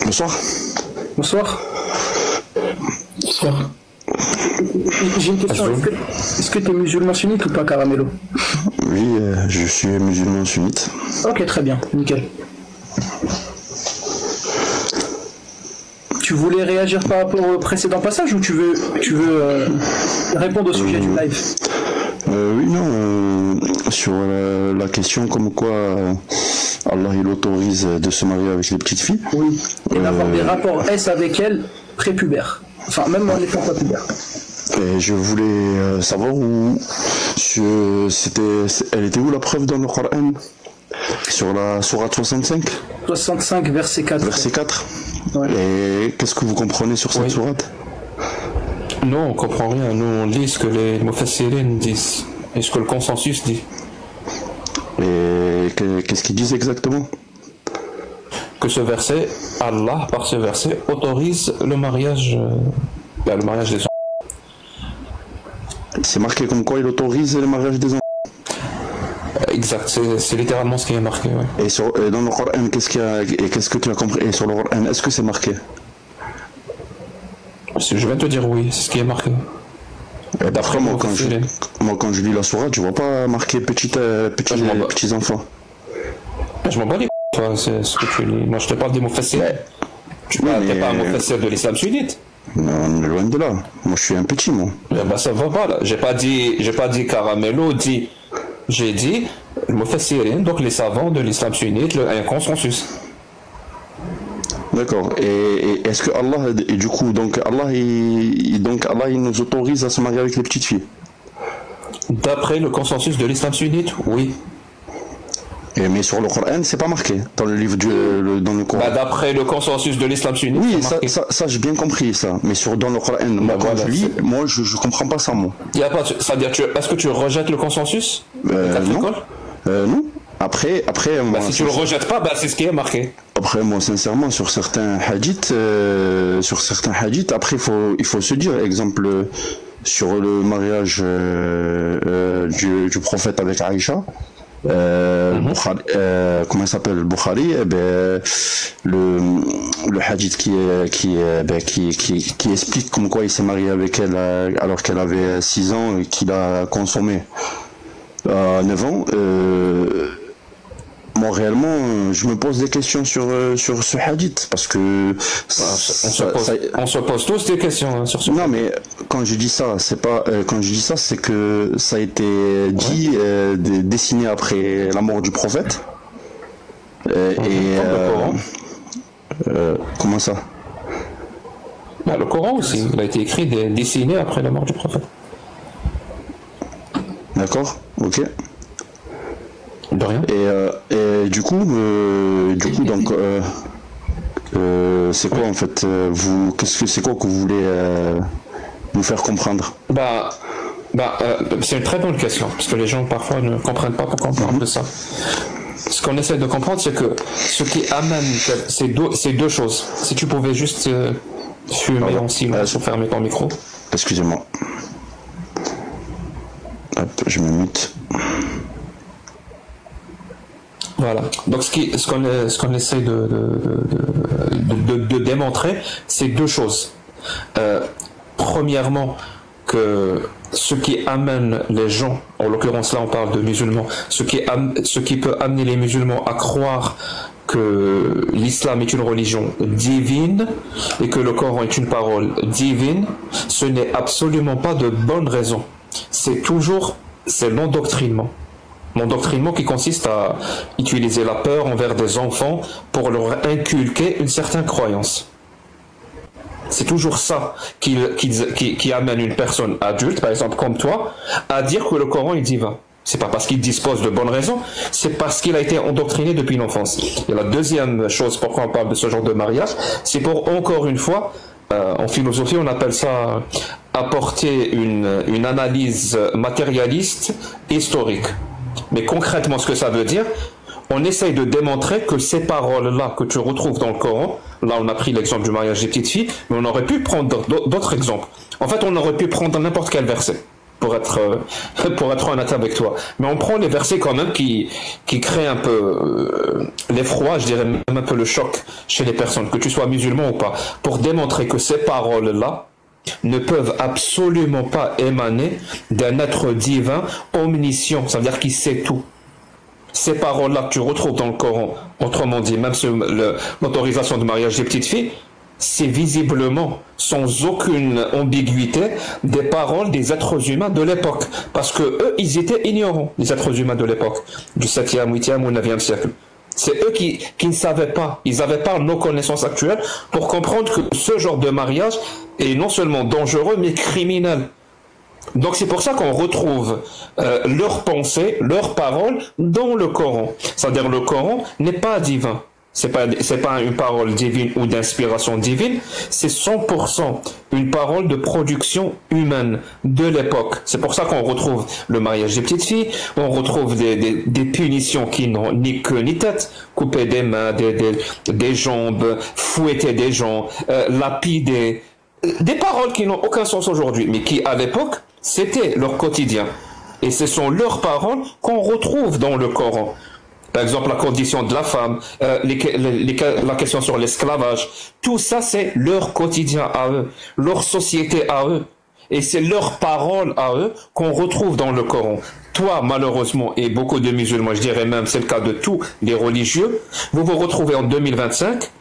Bonsoir. Bonsoir. Bonsoir. J'ai une question. Est-ce que tu es musulman sunnite ou pas, Caramello? Oui, je suis musulman sunnite. Ok, très bien, nickel. Tu voulais réagir par rapport au précédent passage ou tu veux répondre au sujet du live? Oui, non, sur la question comme quoi Allah il autorise de se marier avec les petites filles. Oui, et d'avoir des rapports S avec elles prépubères. Enfin, même en étant pas pubère. Et je voulais savoir elle était où la preuve dans le Coran? Sur la sourate 65 65, verset 4. Verset 4. Ouais. Et qu'est-ce que vous comprenez sur cette sourate? Non, on comprend rien. Nous, on lit ce que les Mufassirin disent et ce que le consensus dit. Et qu'est-ce qu'ils disent exactement? Que ce verset, Allah, par ce verset, autorise le mariage des enfants. C'est marqué comme quoi il autorise le mariage des enfants. Exact, c'est littéralement ce qui est marqué. Ouais. Et dans le Coran, qu'est-ce que tu as compris? Et sur le Coran, est-ce que c'est marqué? Je viens de te dire oui, c'est ce qui est marqué. D'après moi, quand je lis la sourate, je vois pas marqué petits enfants. Je m'en bats les toi, c'est ce que tu lis. Moi, je te parle des Mufassirs. Tu n'es pas un Mufassir de l'islam sunnite. Non, loin de là. Moi, je suis un petit, moi. Bah, ça va pas, là. J'ai pas dit Caramello, j'ai dit le Mufassirin, donc les savants de l'islam sunnite, un consensus. D'accord. Et est-ce que Allah, et du coup, Allah, il nous autorise à se marier avec les petites filles? D'après le consensus de l'islam sunnite, oui. Mais sur le Coran, c'est pas marqué dans le livre dans le Coran. Bah, d'après le consensus de l'islam sunnite. Oui, ça j'ai bien compris ça. Mais dans le Coran, moi quand je lis, moi je comprends pas ça moi. C'est-à-dire, est-ce que tu rejettes le consensus? Non. Non. Après bah, si tu le rejettes pas, bah, c'est ce qui est marqué. Après moi sincèrement sur certains hadiths, après il faut se dire, exemple sur le mariage du prophète avec Aïcha. Comment s'appelle le Bukhari? Le hadith qui explique comme quoi il s'est marié avec elle alors qu'elle avait 6 ans et qu'il a consommé à 9 ans. Moi réellement je me pose des questions sur ce hadith parce que on se pose tous des questions sur ce. Non mais quand je dis ça c'est que ça a été dit dessiné après la mort du prophète comment ça? Bah, le Coran aussi il a été écrit dessiné après la mort du prophète. D'accord, ok. De rien. Et du coup donc c'est quoi en fait c'est quoi que vous voulez nous faire comprendre? C'est une très bonne question parce que les gens parfois ne comprennent pas pourquoi on parle de ça. Ce qu'on essaie de comprendre, c'est que ce qui amène c'est deux choses. Si tu pouvais juste fumer en silence ou fermer ton micro. Excusez-moi. Hop, je me mute. Voilà. Donc ce qu'on essaie de démontrer, c'est deux choses. Premièrement, que ce qui amène les gens, en l'occurrence là on parle de musulmans, ce qui peut amener les musulmans à croire que l'islam est une religion divine et que le Coran est une parole divine, ce n'est absolument pas de bonne raison. C'est l'endoctrinement. L'endoctrinement qui consiste à utiliser la peur envers des enfants pour leur inculquer une certaine croyance. C'est toujours ça qui amène une personne adulte, par exemple comme toi, à dire que le Coran est divin. C'est pas parce qu'il dispose de bonnes raisons, c'est parce qu'il a été endoctriné depuis l'enfance. Et la deuxième chose pourquoi on parle de ce genre de mariage, c'est pour, encore une fois, en philosophie on appelle ça apporter une analyse matérialiste historique. Mais concrètement, ce que ça veut dire, on essaye de démontrer que ces paroles-là que tu retrouves dans le Coran, là on a pris l'exemple du mariage des petites filles, mais on aurait pu prendre d'autres exemples. En fait, on aurait pu prendre n'importe quel verset. pour être honnête avec toi. Mais on prend les versets quand même qui créent un peu l'effroi, je dirais même un peu le choc chez les personnes, que tu sois musulman ou pas, pour démontrer que ces paroles-là ne peuvent absolument pas émaner d'un être divin omniscient, ça veut dire qu'il sait tout. Ces paroles-là que tu retrouves dans le Coran, autrement dit, même l'autorisation de mariage des petites filles, c'est visiblement, sans aucune ambiguïté, des paroles des êtres humains de l'époque. Parce que eux, ils étaient ignorants, les êtres humains de l'époque, du 7e, 8e ou 9e siècle. C'est eux qui ne savaient pas, ils n'avaient pas nos connaissances actuelles pour comprendre que ce genre de mariage est non seulement dangereux, mais criminel. Donc c'est pour ça qu'on retrouve leurs pensées, leurs paroles dans le Coran. C'est-à-dire le Coran n'est pas divin. C'est pas une parole divine ou d'inspiration divine, c'est 100% une parole de production humaine de l'époque. C'est pour ça qu'on retrouve le mariage des petites filles, on retrouve des punitions qui n'ont ni queue ni tête, couper des mains, des jambes, fouetter des gens, lapider, des paroles qui n'ont aucun sens aujourd'hui, mais qui à l'époque, c'était leur quotidien. Et ce sont leurs paroles qu'on retrouve dans le Coran. Par exemple, la condition de la femme, la question sur l'esclavage, tout ça c'est leur quotidien à eux, leur société à eux. Et c'est leurs paroles à eux qu'on retrouve dans le Coran. Toi, malheureusement, et beaucoup de musulmans, je dirais même, c'est le cas de tous les religieux, vous vous retrouvez en 2025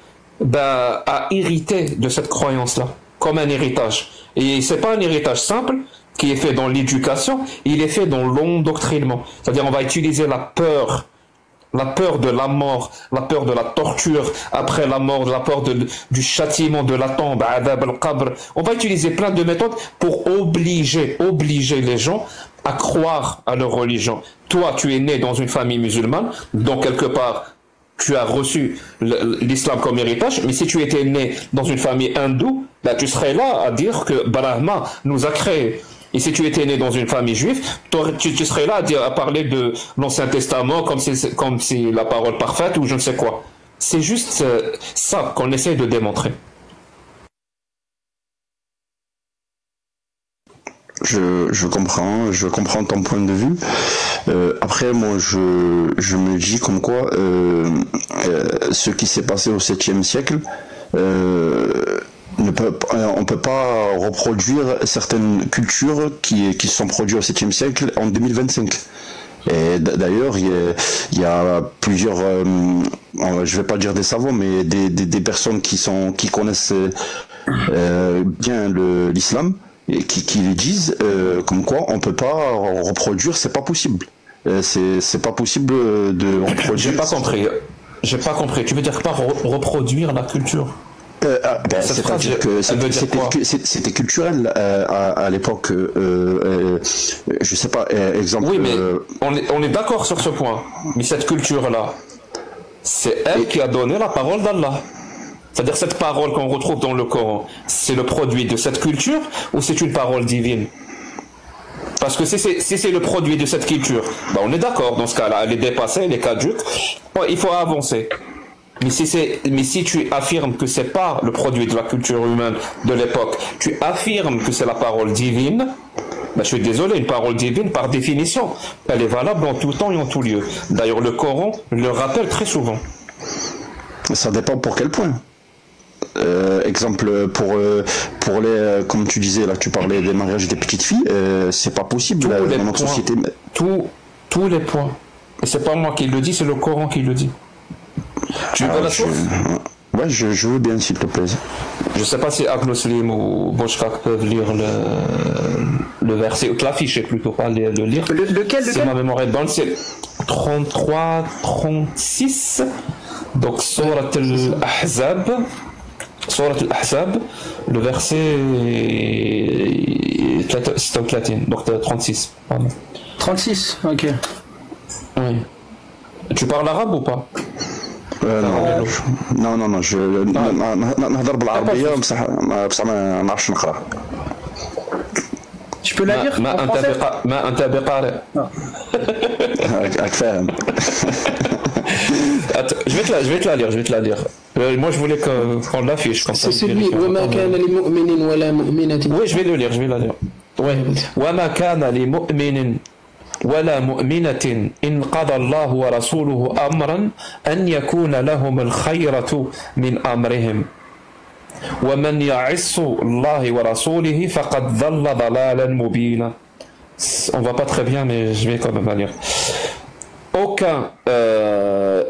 à hériter de cette croyance-là, comme un héritage. Et c'est pas un héritage simple qui est fait dans l'éducation, il est fait dans l'endoctrinement. C'est-à-dire on va utiliser la peur de la mort, la peur de la torture après la mort, la peur du châtiment de la tombe, adab al-qabr. On va utiliser plein de méthodes pour obliger les gens à croire à leur religion. Toi, tu es né dans une famille musulmane, donc quelque part, tu as reçu l'islam comme héritage, mais si tu étais né dans une famille hindoue, là, tu serais là à dire que Brahma nous a créés. Et si tu étais né dans une famille juive, tu serais là à parler de l'Ancien Testament comme si la parole parfaite ou je ne sais quoi. C'est juste ça qu'on essaie de démontrer. Je comprends ton point de vue. Après, moi, je me dis comme quoi ce qui s'est passé au 7e siècle, on ne peut pas reproduire certaines cultures qui se sont produites au 7e siècle en 2025. Et d'ailleurs, il y a plusieurs, je vais pas dire des savants, mais des personnes qui connaissent bien l'islam et qui les disent comme quoi on peut pas reproduire, c'est pas possible. C'est pas possible de reproduire. J'ai pas compris. Tu veux dire pas reproduire la culture? C'est-à-dire que c'était culturel à l'époque. Je sais pas, exemple. Oui, mais on est d'accord sur ce point. Mais cette culture-là, c'est elle qui a donné la parole d'Allah. C'est-à-dire cette parole qu'on retrouve dans le Coran, c'est le produit de cette culture ou c'est une parole divine? Parce que si c'est le produit de cette culture, ben on est d'accord, dans ce cas-là, elle est dépassée, elle est caduque, il faut avancer. Mais si tu affirmes que c'est pas le produit de la culture humaine de l'époque, tu affirmes que c'est la parole divine, ben je suis désolé, une parole divine, par définition, elle est valable en tout temps et en tout lieu. D'ailleurs, le Coran le rappelle très souvent. Ça dépend pour quel point. Exemple pour les, comme tu disais là, tu parlais des mariages des petites filles, c'est pas possible dans notre société. Tous les points. Et c'est pas moi qui le dis, c'est le Coran qui le dit. Tu veux la source? Ouais, je veux bien, s'il te plaît. Je sais pas si Agnoslim ou Boshkak peuvent lire le verset, ou l'afficher plutôt, pas le lire. Lequel? C'est ma mémoire est bonne, c'est 33, 36. Donc, Surat al-Ahzab. Surat al-Ahzab, le verset 36, donc 36. Pardon. 36, ok. Oui. Tu parles arabe ou pas? non, je نهضر بالعربية بصح ما نعرفش نقرا. Tu peux la lire en français? ما أنت بقارئ. راك فاهم. Je vais te la lire. Moi, je voulais qu'on l'affiche. C'est celui وما كان لمؤمن ولا مؤمنة. Oui, je vais la lire. Ouais. وما كان لمؤمن ولا مؤمنة إن قضى الله ورسوله أمرا أن يكون لهم الخيرة من أمرهم ومن يعص الله ورسوله فقد ضل ضلالا مبينا. On va pas très bien, mais je vais quand même lire.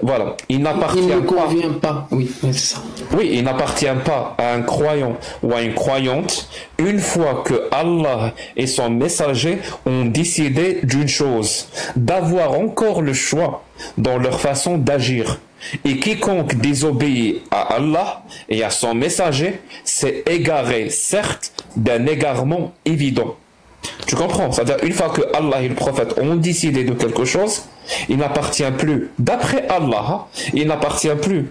Voilà, il n'appartient Il ne convient pas. Oui, c'est ça. Oui, il n'appartient pas à un croyant ou à une croyante, une fois que Allah et son messager ont décidé d'une chose, d'avoir encore le choix dans leur façon d'agir. Et quiconque désobéit à Allah et à son messager s'est égaré, certes, d'un égarement évident. Tu comprends? C'est-à-dire, une fois que Allah et le prophète ont décidé de quelque chose, il n'appartient plus, d'après Allah, il n'appartient plus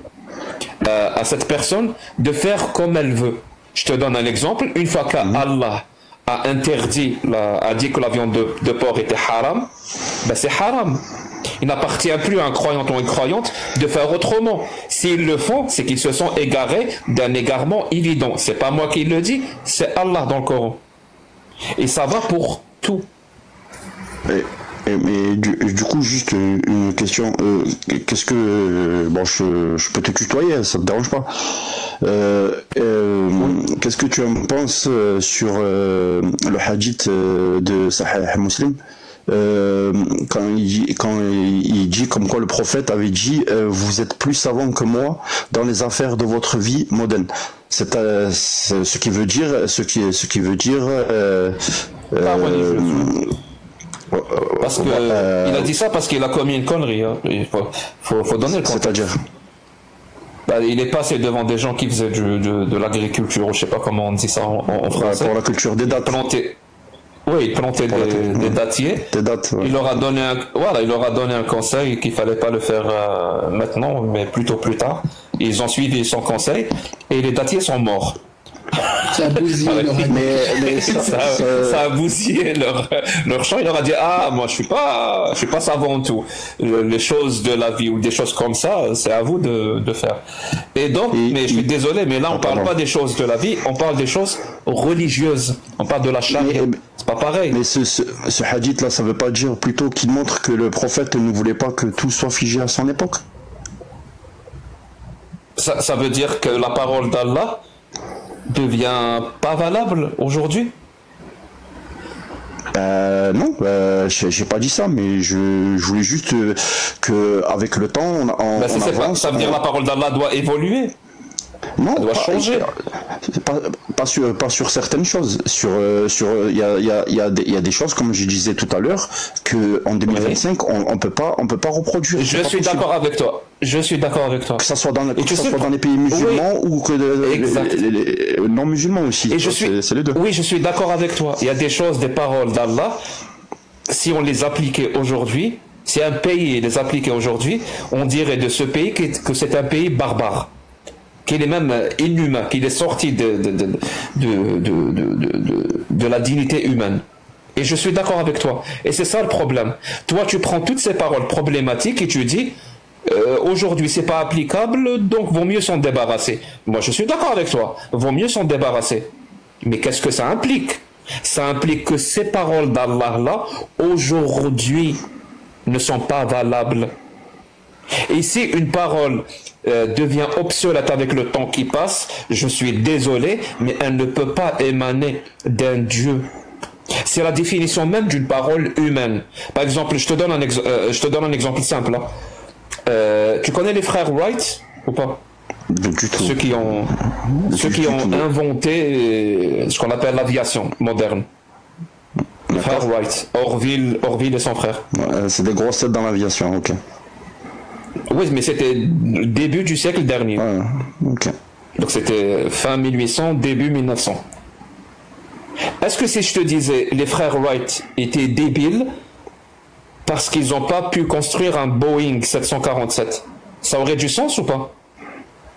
à cette personne de faire comme elle veut. Je te donne un exemple. Une fois qu'Allah a interdit, a dit que la viande de porc était haram, ben c'est haram. Il n'appartient plus à un croyant ou une croyante de faire autrement. S'ils le font, c'est qu'ils se sont égarés d'un égarement évident. C'est pas moi qui le dis, c'est Allah dans le Coran. Et ça va pour tout. Mais du coup, juste une question. Qu'est-ce que... bon, je peux te tutoyer, ça te dérange pas. Qu'est-ce que tu en penses sur le hadith de Sahih Muslim quand il dit comme quoi le prophète avait dit vous êtes plus savant que moi dans les affaires de votre vie mondaine. C'est ce qui veut dire parce que il a dit ça parce qu'il a commis une connerie. Hein. Il faut donner le contexte. C'est-à-dire il est passé devant des gens qui faisaient de l'agriculture, je sais pas comment on dit ça en français. Pour la culture des dates. Il plantait des dattiers. Des dates, ouais. Il leur a donné un conseil qu'il fallait pas le faire maintenant, mais plutôt plus tard. Ils ont suivi son conseil et les dattiers sont morts. Ça a bousillé ça a bousillé leur champ. Il leur a dit moi je suis pas savant en tout. Les choses de la vie ou des choses comme ça, c'est à vous de faire. Et donc, mais je suis désolé, mais là on parle pas des choses de la vie, on parle des choses religieuses. On parle de la charia. C'est pas pareil. Mais ce hadith là, ça veut pas dire plutôt qu'il montre que le prophète ne voulait pas que tout soit figé à son époque? Ça veut dire que la parole d'Allah devient pas valable aujourd'hui? Non, j'ai pas dit ça, mais je voulais juste que avec le temps, on avance. Ça veut dire que la parole d'Allah doit évoluer. Non, ça doit changer. Pas sur certaines choses. Il y a des choses, comme je disais tout à l'heure, que en 2025 on peut pas reproduire. Je suis d'accord avec toi. Que ça soit dans les pays musulmans ou que les non musulmans aussi. C'est les deux. Oui, je suis d'accord avec toi. Il y a des choses, des paroles d'Allah, si on les appliquait aujourd'hui, si un pays les appliquait aujourd'hui, on dirait de ce pays que c'est un pays barbare, qu'il est même inhumain, qu'il est sorti de la dignité humaine. Et je suis d'accord avec toi. Et c'est ça le problème. Toi, tu prends toutes ces paroles problématiques et tu dis aujourd'hui c'est pas applicable, donc vaut mieux s'en débarrasser. Moi, je suis d'accord avec toi. Vaut mieux s'en débarrasser. Mais qu'est-ce que ça implique? Ça implique que ces paroles d'Allah là, aujourd'hui, ne sont pas valables. Et si une parole devient obsolète avec le temps qui passe, je suis désolé, mais elle ne peut pas émaner d'un Dieu. C'est la définition même d'une parole humaine. Par exemple, je te donne un exemple simple. Hein. Tu connais les frères Wright ou pas? Du tout. Ceux qui ont inventé ce qu'on appelle l'aviation moderne. Les frères Wright, Orville et son frère. Ouais, c'est des grosses têtes dans l'aviation, ok. Oui, mais c'était début du siècle dernier. Ouais, ok. Donc c'était fin 1800, début 1900. Est-ce que si je te disais les frères Wright étaient débiles parce qu'ils n'ont pas pu construire un Boeing 747, ça aurait du sens ou pas?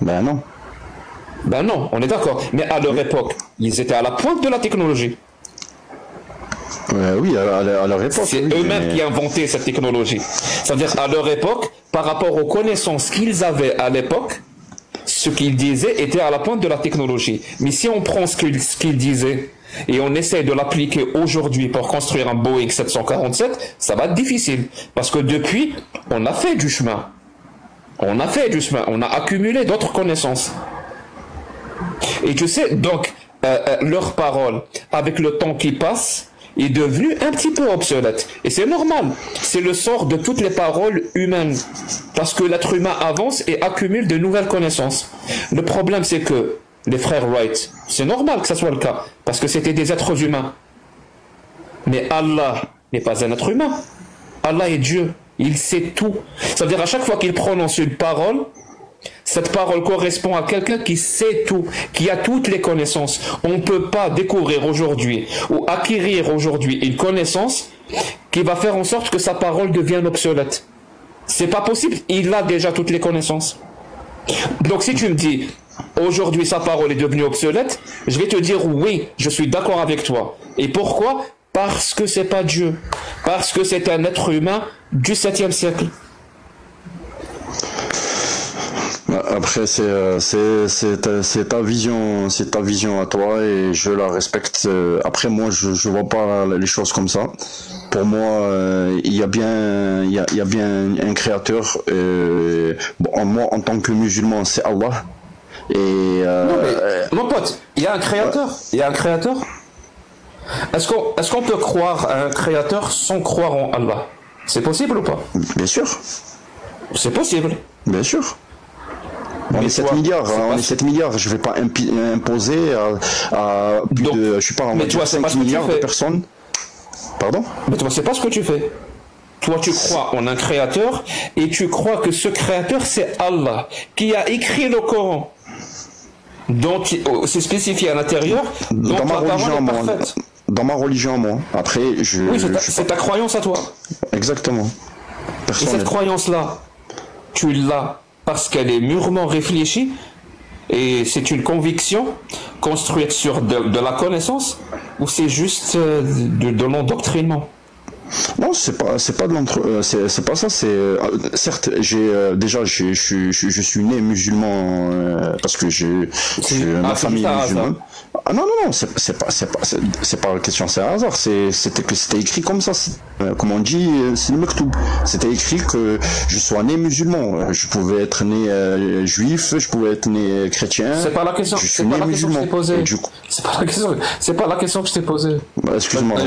Ben non. Ben non, on est d'accord. Mais à leur époque, ils étaient à la pointe de la technologie. Oui, à leur époque. C'est eux-mêmes qui inventaient cette technologie. C'est-à-dire, à leur époque, par rapport aux connaissances qu'ils avaient à l'époque, ce qu'il disait était à la pointe de la technologie. Mais si on prend ce qu'il disait et on essaie de l'appliquer aujourd'hui pour construire un Boeing 747, ça va être difficile. Parce que depuis, on a fait du chemin. On a accumulé d'autres connaissances. Et tu sais, donc, leur parole, avec le temps qui passe, est devenue un petit peu obsolète. Et c'est normal. C'est le sort de toutes les paroles humaines. Parce que l'être humain avance et accumule de nouvelles connaissances. Le problème, c'est que les frères Wright, c'est normal que ça soit le cas. Parce que c'était des êtres humains. Mais Allah n'est pas un être humain. Allah est Dieu. Il sait tout. C'est-à-dire, à chaque fois qu'il prononce une parole, cette parole correspond à quelqu'un qui sait tout, qui a toutes les connaissances. On ne peut pas découvrir aujourd'hui ou acquérir aujourd'hui une connaissance qui va faire en sorte que sa parole devienne obsolète. C'est pas possible. Il a déjà toutes les connaissances. Donc si tu me dis aujourd'hui sa parole est devenue obsolète, je vais te dire oui, je suis d'accord avec toi. Et pourquoi ? Parce que c'est pas Dieu. Parce que c'est un être humain du 7e siècle. Après, c'est ta vision à toi et je la respecte. Après, moi, je vois pas les choses comme ça. Pour moi, il y a bien un créateur. Bon, moi, en tant que musulman, c'est Allah. Et non, mais, mon pote, il y a un créateur. Il y a un créateur. Est-ce qu'on peut croire à un créateur sans croire en Allah? C'est possible ou pas? Bien sûr. C'est possible. Bien sûr. On est 7 milliards, on est 7 milliards, je vais pas imposer à plus donc, de, je sais pas, on va dire 5 milliards de personnes. Pardon? Mais toi, c'est pas ce que tu fais. Toi, tu crois en un créateur et tu crois que ce créateur, c'est Allah, qui a écrit le Coran. Donc, c'est spécifié à l'intérieur. Dans ma religion, moi. Dans ma religion, moi. Après, oui, c'est ta croyance à toi. Exactement. Et cette croyance-là, tu l'as parce qu'elle est mûrement réfléchie et c'est une conviction construite sur de la connaissance ou c'est juste de l'endoctrinement? Non, c'est pas c'est pas ça. C'est certes, déjà, je suis né musulman parce que ma famille est musulmane. Ah non, c'est pas la question, c'est un hasard. C'était écrit comme ça. Comme on dit, c'est le mektoub. C'était écrit que je sois né musulman. Je pouvais être né juif, je pouvais être né chrétien. C'est pas la question. Je suis né musulman. C'est pas la question que je t'ai posée. Excuse-moi.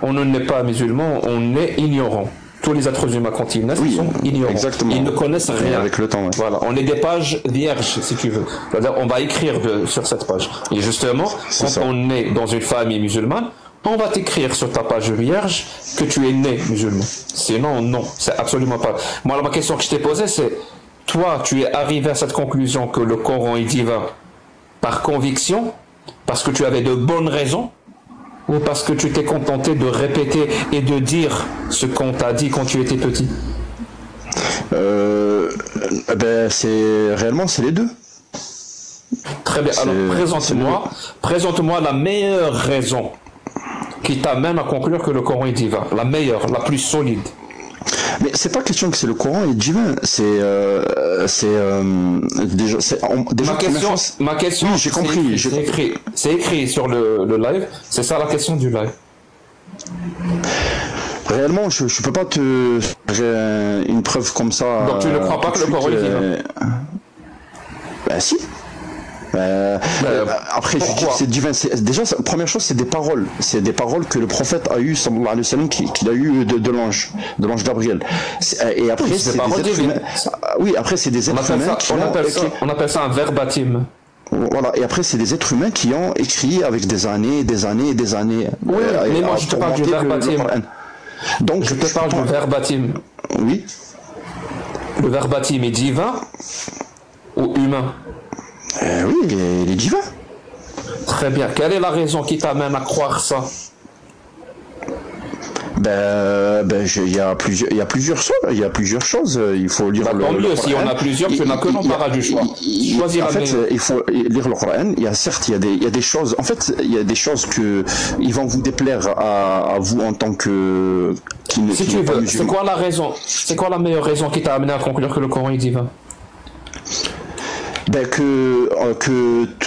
On ne naît pas musulman, on est ignorant. Tous les êtres humains, quand ils naissent, sont ignorants. Exactement. Ils ne connaissent rien. Avec le temps, ouais. Voilà, on est des pages vierges, si tu veux. C'est-à-dire, on va écrire sur cette page. Et justement, quand on est dans une famille musulmane, on va t'écrire sur ta page vierge que tu es né musulman. Sinon, non, c'est absolument pas. Moi, ma question que je t'ai posée, c'est, toi, tu es arrivé à cette conclusion que le Coran est divin par conviction, parce que tu avais de bonnes raisons, ou parce que tu t'es contenté de répéter et de dire ce qu'on t'a dit quand tu étais petit? Réellement, c'est les deux. Très bien. Alors, présente-moi la meilleure raison qui t'amène à conclure que le Coran est divin. La meilleure, la plus solide. Mais c'est pas question que c'est le Coran est divin, ma question. Oui, j'ai compris. C'est écrit sur le live. C'est ça la question du live. Réellement, je peux pas te une preuve comme ça. Donc tu ne crois pas que le Coran est divin? Ben si. Après, je dis que c'est divin. Déjà, première chose, c'est des paroles. C'est des paroles que le prophète a eues, sallallahu alayhi wa sallam, qu'il a eues de l'ange Gabriel. Et après, c'est des êtres humains. Oui, après, c'est des êtres humains on appelle ça un verbatim. Voilà, et après, c'est des êtres humains qui ont écrit avec des années. Oui, mais moi, je te parle du verbatim. Donc, je te parle du verbatim. Oui. Le verbatim est divin ou humain? Oui, il est divin. Très bien. Quelle est la raison qui t'amène à croire ça? Il y a plusieurs choses. Il faut lire tant mieux, si on a plusieurs, tu n'as que l'embarras du choix. En fait, il faut lire le Coran. Il y a des choses. En fait, il y a des choses que ils vont vous déplaire à vous en tant que si tu veux, c'est quoi la raison? C'est quoi la meilleure raison qui t'a amené à conclure que le Coran est divin? Ben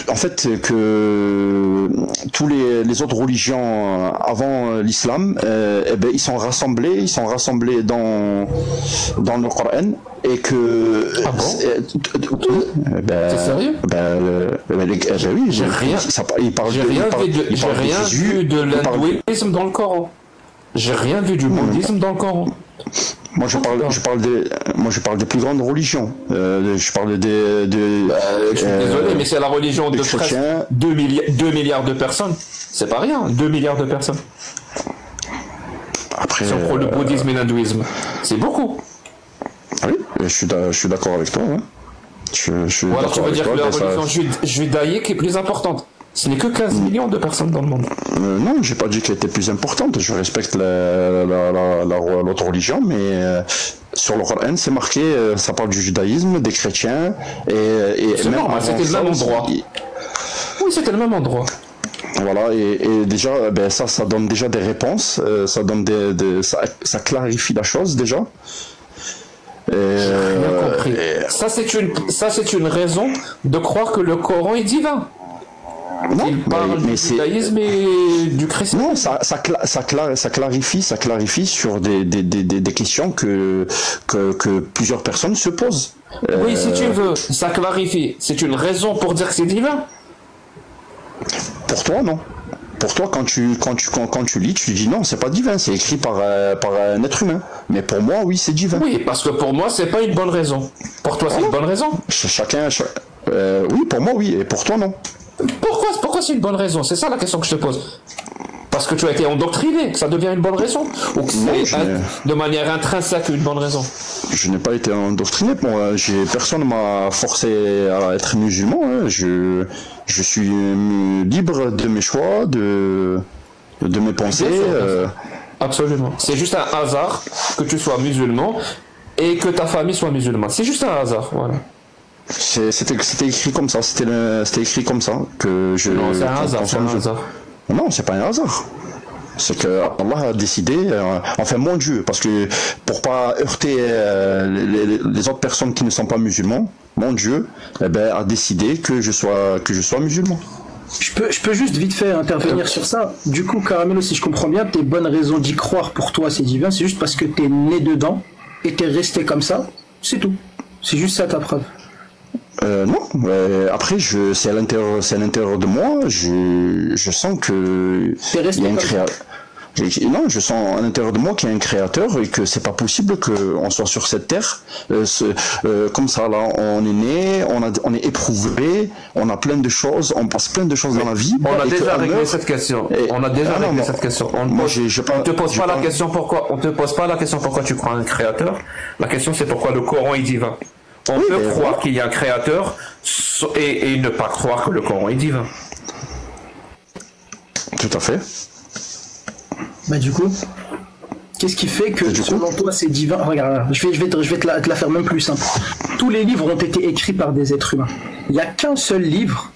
en fait, que tous les autres religions avant l'islam, eh ben, ils sont rassemblés dans le Coran, et que. Ah bon? Ben, T'es sérieux? Oui, J'ai rien vu de l'hindouisme dans le Coran. J'ai rien vu du bouddhisme dans le Coran. Moi je parle des plus grandes religions. Je parle je suis désolé, mais c'est la religion de presque 2 milliards de personnes. C'est pas rien, 2 milliards de personnes. Après, si on prend le bouddhisme et l'hindouisme, c'est beaucoup. Oui, je suis d'accord avec toi. Hein. Ou alors tu veux dire que la religion judaïque est plus importante. Ce n'est que 15 millions de personnes dans le monde. Non, j'ai pas dit qu'elle était plus importante. Je respecte l'autre religion, mais sur le Coran, c'est marqué, ça parle du judaïsme, des chrétiens, et c'est même normal, c'était le même endroit. Oui, c'était le même endroit. Voilà, et déjà, ben, ça donne déjà des réponses, ça donne ça clarifie la chose déjà. J'ai rien compris. Ça, c'est une raison de croire que le Coran est divin. Non, il parle du judaïsme et du christianisme. Non, ça clarifie sur des questions que plusieurs personnes se posent. Oui, si tu veux, ça clarifie. C'est une raison pour dire que c'est divin. Pour toi, non. Pour toi, quand tu lis, tu dis non, c'est pas divin, c'est écrit par un être humain. Mais pour moi, oui, c'est divin. Oui, parce que pour moi, c'est pas une bonne raison. Pour toi, c'est une bonne raison. Oui, pour moi, oui, et pour toi, non. Pourquoi c'est une bonne raison? C'est ça la question que je te pose. Parce que tu as été endoctriné, que ça devient une bonne raison? Ou que c'est de manière intrinsèque une bonne raison? Je n'ai pas été endoctriné. Personne ne m'a forcé à être musulman. Hein. Je suis libre de mes choix, de mes pensées. Absolument. C'est juste un hasard que tu sois musulman et que ta famille soit musulmane. C'est juste un hasard, voilà. C'était écrit comme ça, c'était écrit comme ça que je. Non, c'est un hasard. Non, c'est pas un hasard. C'est que Allah a décidé, enfin mon Dieu, parce que pour pas heurter les autres personnes qui ne sont pas musulmans, mon Dieu, a décidé que je sois musulman. Je peux juste vite fait intervenir sur ça. Du coup, Caramello, si je comprends bien, tes bonnes raisons d'y croire pour toi c'est divin, c'est juste parce que t'es né dedans et t'es resté comme ça, c'est tout. C'est juste ça ta preuve. Non, après c'est à l'intérieur de moi, je sens que il y a un créateur. Non, je sens à l'intérieur de moi qu'il y a un créateur et que c'est pas possible qu'on soit sur cette terre comme ça là. On est né, on est éprouvé, on a plein de choses, on passe plein de choses dans la vie. On a déjà réglé cette question. On a déjà réglé cette question. On ne te pose pas la question pourquoi. On te pose pas la question pourquoi tu crois un créateur. La question c'est pourquoi le Coran est divin. On peut croire qu'il y a un créateur et ne pas croire que le Coran est divin. Tout à fait. Bah du coup, qu'est-ce qui fait que selon toi c'est divin? Regarde, je vais te la faire même plus simple. Tous les livres ont été écrits par des êtres humains. Il n'y a qu'un seul livre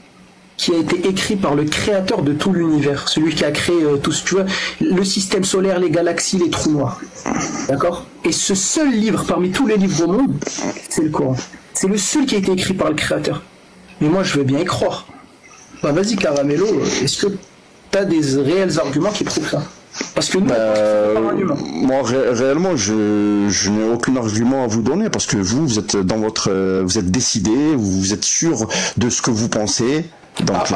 qui a été écrit par le créateur de tout l'univers, celui qui a créé tout ce, tu vois, le système solaire, les galaxies, les trous noirs. D'accord? Et ce seul livre parmi tous les livres au monde, c'est le Coran. C'est le seul qui a été écrit par le créateur. Mais moi, je veux bien y croire. Bah vas-y, Caramello, est-ce que tu as des réels arguments qui prouvent ça? Parce que nous, moi réellement je n'ai aucun argument à vous donner parce que vous êtes dans vous êtes décidé, vous êtes sûr de ce que vous pensez. Donc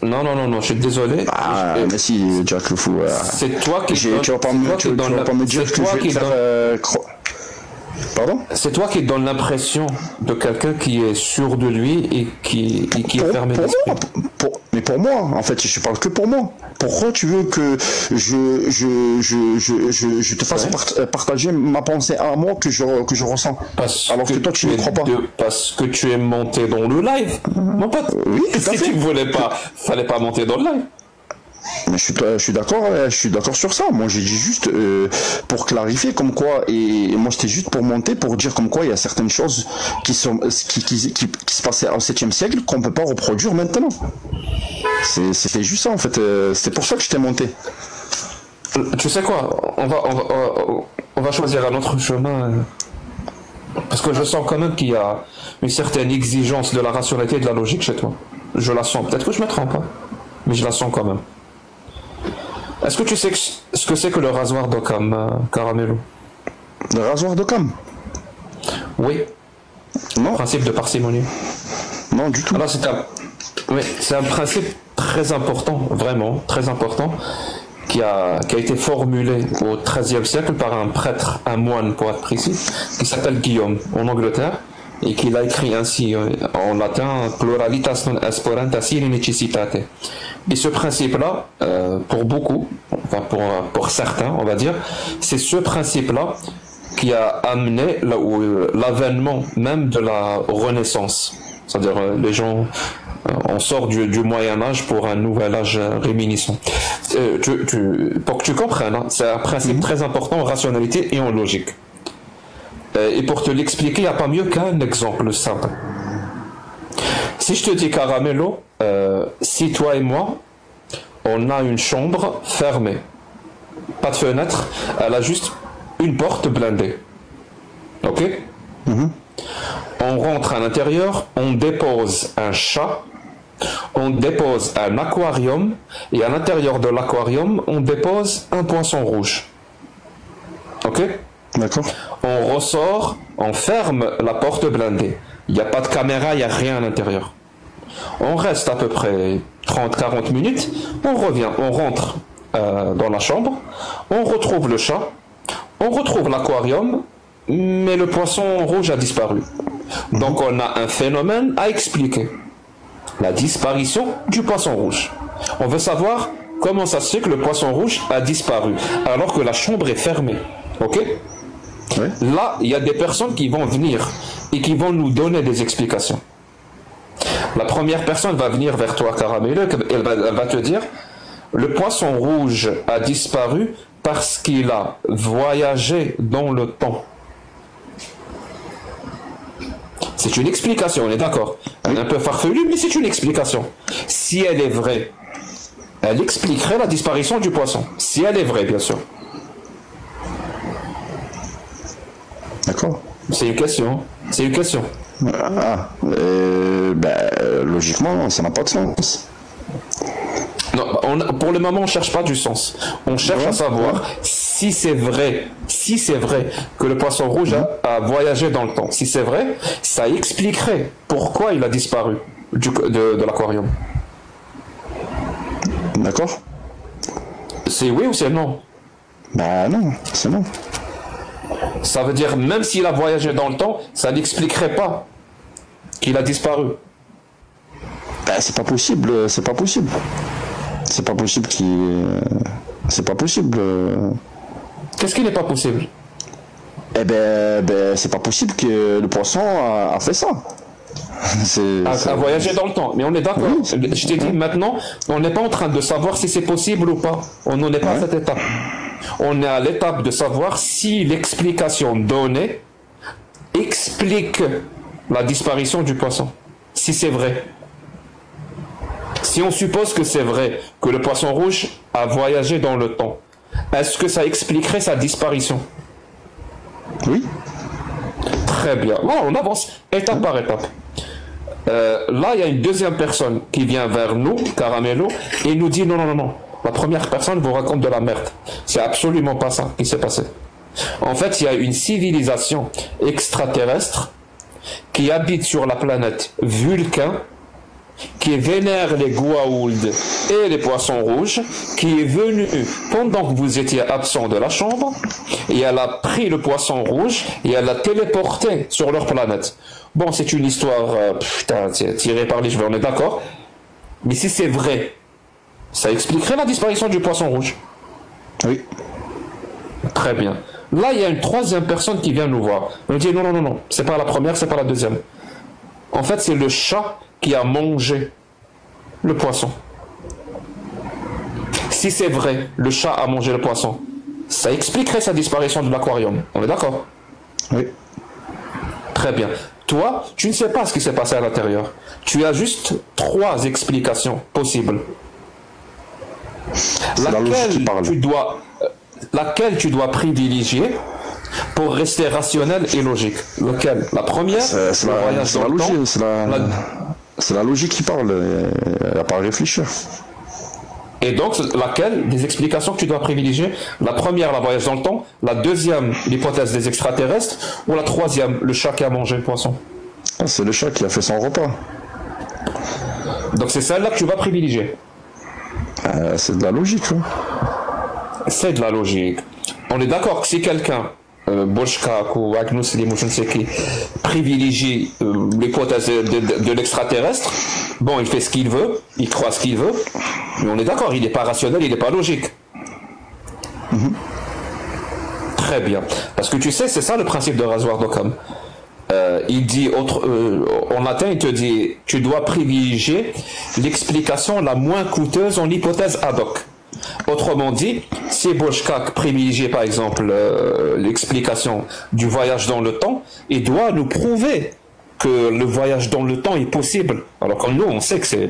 non, je suis désolé. Mais si, Jack le fou. C'est toi qui tu vas pas me dire que je vais faire Pardon? C'est toi qui donne l'impression de quelqu'un qui est sûr de lui et qui est fermé d'esprit. Mais pour moi, en fait, je parle que pour moi. Pourquoi tu veux que je te fasse partager ma pensée à moi que je ressens? Alors que toi tu ne crois pas. Parce que tu es monté dans le live, mon pote. Oui, si tu ne voulais pas, fallait pas monter dans le live. Mais je suis d'accord sur ça. Moi j'ai dit juste pour clarifier comme quoi, et moi c'était juste pour monter, pour dire comme quoi il y a certaines choses qui se passaient au 7e siècle qu'on peut pas reproduire maintenant. C'était juste ça en fait, c'était pour ça que j'étais monté. Tu sais quoi, on va choisir un autre chemin. Parce que je sens quand même qu'il y a une certaine exigence de la rationalité et de la logique chez toi. Je la sens. Peut-être que je me trompe, hein, mais je la sens quand même. Est-ce que tu sais ce que c'est que le rasoir d'Occam, Caramello? Le rasoir d'Occam? Oui. Non. Principe de parcimonie. Non, du tout. Alors c'est un principe très important, vraiment très important, qui a été formulé au XIIIe siècle par un prêtre, un moine pour être précis, qui s'appelle Guillaume, en Angleterre, et qui l'a écrit ainsi en latin, pluralitas non exploranta sine necessitate. Et ce principe-là, pour beaucoup, enfin pour certains, on va dire, c'est ce principe-là qui a amené l'avènement même de la Renaissance. C'est-à-dire les gens, on sort du Moyen-Âge pour un nouvel âge réminiscent. Pour que tu comprennes, hein, c'est un principe très important en rationalité et en logique. Et pour te l'expliquer, il n'y a pas mieux qu'un exemple simple. Si je te dis, Caramello, si toi et moi, on a une chambre fermée, pas de fenêtre, elle a juste une porte blindée. Ok? On rentre à l'intérieur, on dépose un chat, on dépose un aquarium, et à l'intérieur de l'aquarium, on dépose un poisson rouge. Ok? D'accord. On ressort, on ferme la porte blindée. Il n'y a pas de caméra, il n'y a rien à l'intérieur. On reste à peu près 30-40 minutes, on revient, on rentre dans la chambre, on retrouve le chat, on retrouve l'aquarium, mais le poisson rouge a disparu. Donc on a un phénomène à expliquer. La disparition du poisson rouge. On veut savoir comment ça se fait que le poisson rouge a disparu alors que la chambre est fermée. Ok? Oui. Là, il y a des personnes qui vont venir et qui vont nous donner des explications. La première personne va venir vers toi, Caramello, elle va te dire le poisson rouge a disparu parce qu'il a voyagé dans le temps. C'est une explication, on est d'accord. Elle est un peu farfelue, mais c'est une explication. Si elle est vraie, elle expliquerait la disparition du poisson. Si elle est vraie, bien sûr. D'accord. C'est une question. C'est une question. Logiquement, ça n'a pas de sens. Non, pour le moment, on ne cherche pas du sens. On cherche à savoir si c'est vrai que le poisson rouge a voyagé dans le temps. Si c'est vrai, ça expliquerait pourquoi il a disparu de l'aquarium. D'accord. C'est oui ou c'est non? Bah non, c'est non. Ça veut dire, même s'il a voyagé dans le temps, ça n'expliquerait pas qu'il a disparu. Bah, c'est pas possible, c'est pas possible. C'est pas possible qu'il... C'est pas possible. Qu'est-ce qui n'est pas possible? Eh ben, c'est pas possible que le poisson a fait ça. A voyagé dans le temps, mais on est d'accord. Oui, je t'ai dit maintenant, on n'est pas en train de savoir si c'est possible ou pas. On n'en est pas à cette étape. On est à l'étape de savoir si l'explication donnée explique la disparition du poisson. Si c'est vrai. Si on suppose que c'est vrai, que le poisson rouge a voyagé dans le temps, est-ce que ça expliquerait sa disparition? Oui. Très bien. Bon, on avance étape par étape. Là, il y a une deuxième personne qui vient vers nous, Caramello, et nous dit non. La première personne vous raconte de la merde. C'est absolument pas ça qui s'est passé. En fait, il y a une civilisation extraterrestre qui habite sur la planète Vulcain, qui vénère les Goa'uld et les poissons rouges, qui est venue pendant que vous étiez absent de la chambre, et elle a pris le poisson rouge et elle l'a téléporté sur leur planète. Bon, c'est une histoire tirée par les cheveux, on est d'accord. Mais si c'est vrai, ça expliquerait la disparition du poisson rouge. Oui. Très bien. Là, il y a une troisième personne qui vient nous voir. On dit non, c'est pas la première, c'est pas la deuxième. En fait, c'est le chat qui a mangé le poisson. Si c'est vrai, le chat a mangé le poisson, ça expliquerait sa disparition de l'aquarium. On est d'accord? Oui. Très bien. Toi, tu ne sais pas ce qui s'est passé à l'intérieur. Tu as juste 3 explications possibles. Laquelle tu dois privilégier, Pour rester rationnel et logique. Lequel? La première, C'est la logique, c'est la logique qui parle, elle n'a pas à réfléchir. Et donc, laquelle des explications que tu dois privilégier? La première, la voyage dans le temps. La deuxième, l'hypothèse des extraterrestres. Ou la troisième, le chat qui a mangé le poisson? Ah, c'est le chat qui a fait son repas. Donc c'est celle-là que tu vas privilégier. C'est de la logique. Hein. C'est de la logique. On est d'accord que si quelqu'un, Boshkak ou Agnus Lim ou je ne sais qui, privilégie l'hypothèse de l'extraterrestre, bon, il fait ce qu'il veut, il croit ce qu'il veut, mais on est d'accord, il n'est pas rationnel, il n'est pas logique. Très bien. Parce que tu sais, c'est ça le principe de Rasoir d'Occam. Il dit, en latin, il te dit, tu dois privilégier l'explication la moins coûteuse en hypothèse ad hoc. Autrement dit, si Boshkak privilégiait par exemple l'explication du voyage dans le temps, il doit nous prouver que le voyage dans le temps est possible. Alors que nous, on sait que c'est...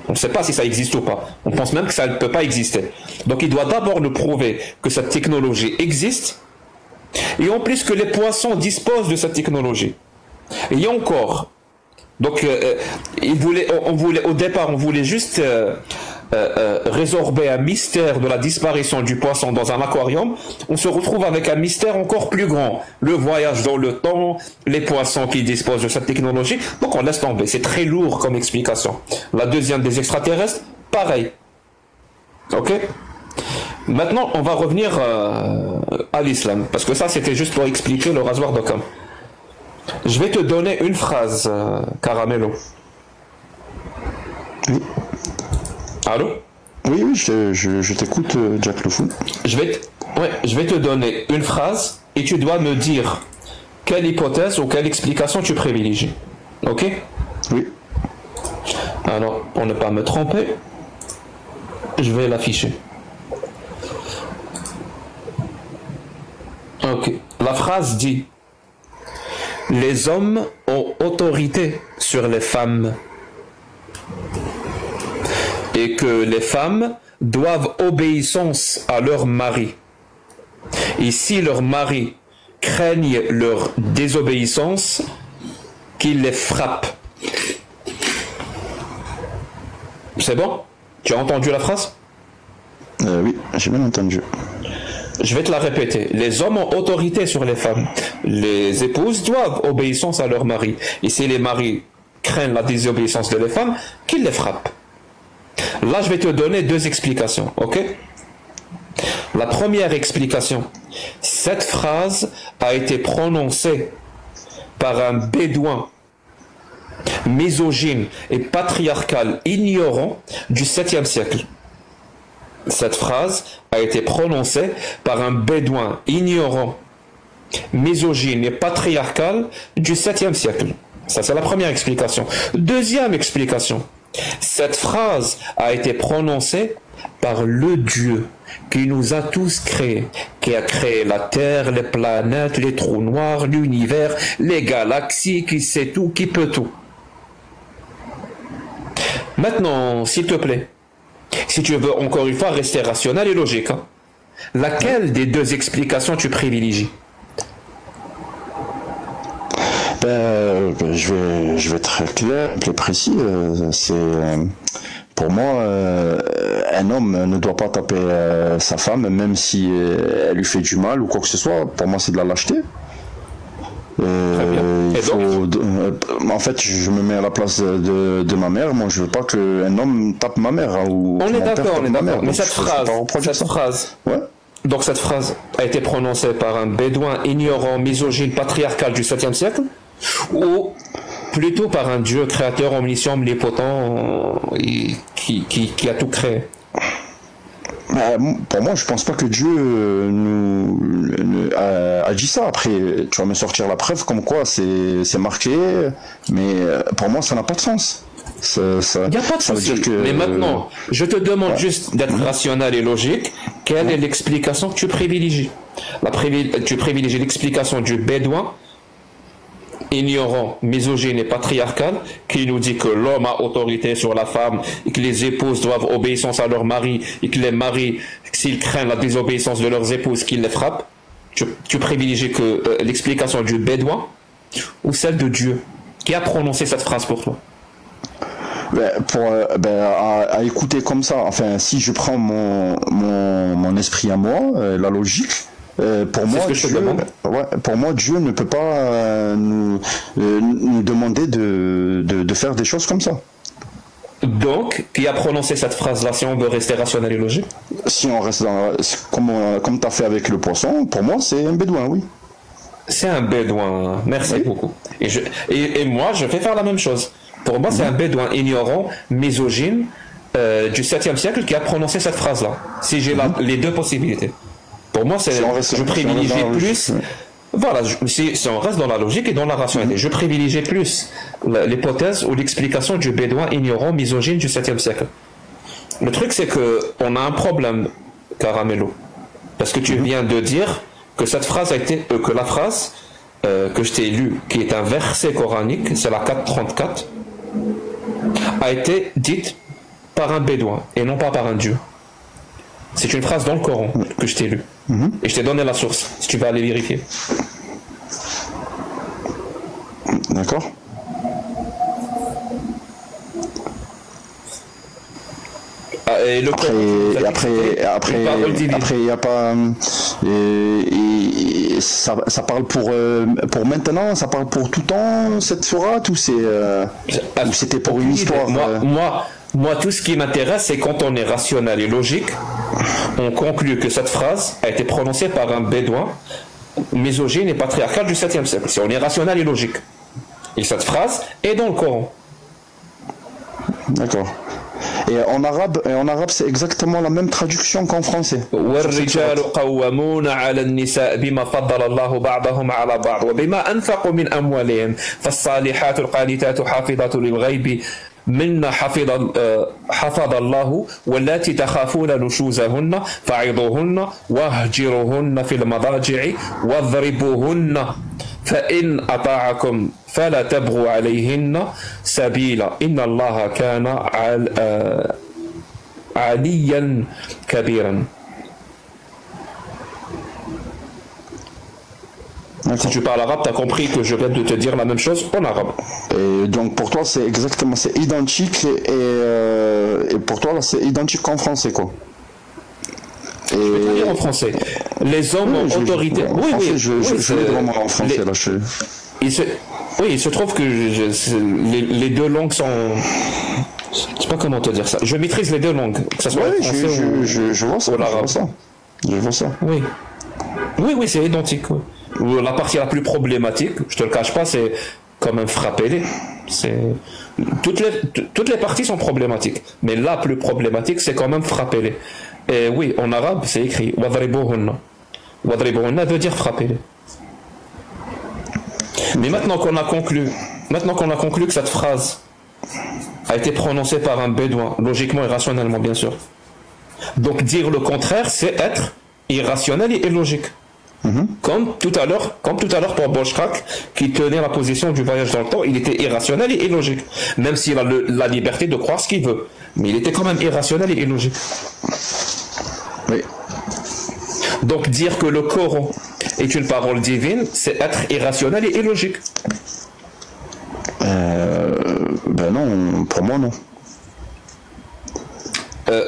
On ne sait pas si ça existe ou pas. On pense même que ça ne peut pas exister. Donc il doit d'abord nous prouver que cette technologie existe, et en plus que les poissons disposent de cette technologie. Et encore, donc au départ, on voulait juste résorber un mystère de la disparition du poisson dans un aquarium. On se retrouve avec un mystère encore plus grand, le voyage dans le temps, les poissons qui disposent de cette technologie. Donc on laisse tomber, c'est très lourd comme explication. La deuxième des extraterrestres, pareil. Ok? Maintenant, on va revenir à l'islam, parce que ça, c'était juste pour expliquer le rasoir d'Occam. Je vais te donner une phrase, Caramello. Oui. Allô? Oui, je t'écoute, Jack le Fou. Je vais te donner une phrase, et tu dois me dire quelle hypothèse ou quelle explication tu privilégies. Ok? Oui. Alors, pour ne pas me tromper, je vais l'afficher. Ok. La phrase dit: les hommes ont autorité sur les femmes et que les femmes doivent obéissance à leur mari. Et si leurs maris craignent leur désobéissance, qu'ils les frappent. C'est bon? Tu as entendu la phrase? Oui, j'ai bien entendu. Je vais te la répéter. Les hommes ont autorité sur les femmes. Les épouses doivent obéissance à leur mari. Et si les maris craignent la désobéissance de les femmes, qu'ils les frappent. Là, je vais te donner deux explications, ok? La première explication, cette phrase a été prononcée par un bédouin misogyne et patriarcal ignorant du 7e siècle. Cette phrase a été prononcée par un bédouin ignorant, misogyne et patriarcal du 7e siècle. Ça, c'est la première explication. Deuxième explication, cette phrase a été prononcée par le Dieu qui nous a tous créés, qui a créé la Terre, les planètes, les trous noirs, l'univers, les galaxies, qui sait tout, qui peut tout. Maintenant, s'il te plaît, si tu veux encore une fois rester rationnel et logique, hein, laquelle des deux explications tu privilégies? Je vais être très clair, très précis. Pour moi, un homme ne doit pas taper sa femme, même si elle lui fait du mal ou quoi que ce soit. Pour moi, c'est de la lâcheté. En fait, je me mets à la place de ma mère. Moi, je veux pas qu'un homme tape ma mère. Hein, ou on est d'accord, mais cette phrase, ouais. Donc cette phrase a été prononcée par un bédouin ignorant, misogyne, patriarcal du 7e siècle, ou plutôt par un Dieu créateur, omniscient, omnipotent, qui a tout créé? Pour moi, je pense pas que Dieu a dit ça. Après, tu vas me sortir la preuve comme quoi c'est marqué, mais pour moi, ça n'a pas de sens. Il n'y a pas de souci. Mais maintenant, je te demande juste d'être rationnel et logique. Quelle est l'explication que tu privilégies? Tu privilégies l'explication du bédouin ignorant, misogyne et patriarcal, qui nous dit que l'homme a autorité sur la femme et que les épouses doivent obéissance à leur mari et que les maris, s'ils craignent la désobéissance de leurs épouses, qu'ils les frappent. tu privilégies que l'explication du bédouin ou celle de Dieu? Qui a prononcé cette phrase pour toi? À écouter comme ça, enfin, si je prends mon esprit à moi, la logique, pour moi, Dieu ne peut pas nous demander de faire des choses comme ça. Donc, qui a prononcé cette phrase-là, si on veut rester rationnel et logique? Si on reste comme tu as fait avec le poisson, pour moi, c'est un bédouin, oui. C'est un bédouin, merci beaucoup. Et moi, je vais faire la même chose. Pour moi, c'est un bédouin ignorant, misogyne, du 7e siècle qui a prononcé cette phrase-là. Si j'ai les deux possibilités. Pour moi, je privilégie plus... Voilà, si on reste dans la logique et dans la rationalité, je privilégie plus l'hypothèse ou l'explication du bédouin ignorant, misogyne du 7e siècle. Le truc, c'est qu'on a un problème, Caramello. Parce que tu viens de dire que cette phrase que la phrase que je t'ai lue, qui est un verset coranique, c'est la 434, a été dite par un bédouin et non pas par un dieu. C'est une phrase dans le Coran que je t'ai lue. Et je t'ai donné la source, si tu vas aller vérifier. D'accord. Et après, il n'y a pas. Ça parle pour maintenant, ça parle pour tout temps, cette sourate, ou c'était pour une histoire? Moi, tout ce qui m'intéresse, c'est quand on est rationnel et logique, on conclut que cette phrase a été prononcée par un bédouin misogyne et patriarcal du 7e siècle. Si on est rationnel et logique. Et cette phrase est dans le Coran. D'accord. Et en arabe, c'est exactement la même traduction qu'en français. والرجال قوامون على النساء بما فضل الله بعضهم على بعض وبما أنفقوا من أموالهم فالصالحات القانتات حافظات للغيب مما حفظ الله واللاتي تخافون نشوزهن فعظوهن واهجروهن في المضاجع واضربوهن فإن أطاعكم فلا تبغوا عليهن سبيلا إن الله كان عليا كبيرا. Si tu parles arabe, tu as compris que je viens de te dire la même chose en arabe. Et donc pour toi, c'est identique et pour toi, là, c'est identique qu'en français, quoi. Je vais te dire en français. Les hommes ont autorité. Je vais vraiment en français, là. Il se trouve que les deux langues sont... Je sais pas comment te dire ça. Je maîtrise les deux langues, que ce soit le français je vois ça, je vois ça. Oui, c'est identique. Oui. La partie la plus problématique, je te le cache pas, c'est quand même frapper-les. Toutes les parties sont problématiques, mais la plus problématique, c'est quand même frapper-les. Et oui, en arabe, c'est écrit Wadribuhunna. Wadribuhunna veut dire frapper-les. Mais maintenant qu'on a conclu que cette phrase a été prononcée par un bédouin, logiquement et rationnellement, bien sûr. Donc dire le contraire, c'est être irrationnel et illogique. Comme tout à l'heure pour Boschrak, qui tenait la position du voyage dans le temps, il était irrationnel et illogique. Même s'il a la liberté de croire ce qu'il veut. Mais il était quand même irrationnel et illogique. Oui. Donc dire que le Coran est une parole divine, c'est être irrationnel et illogique. Non, pour moi non.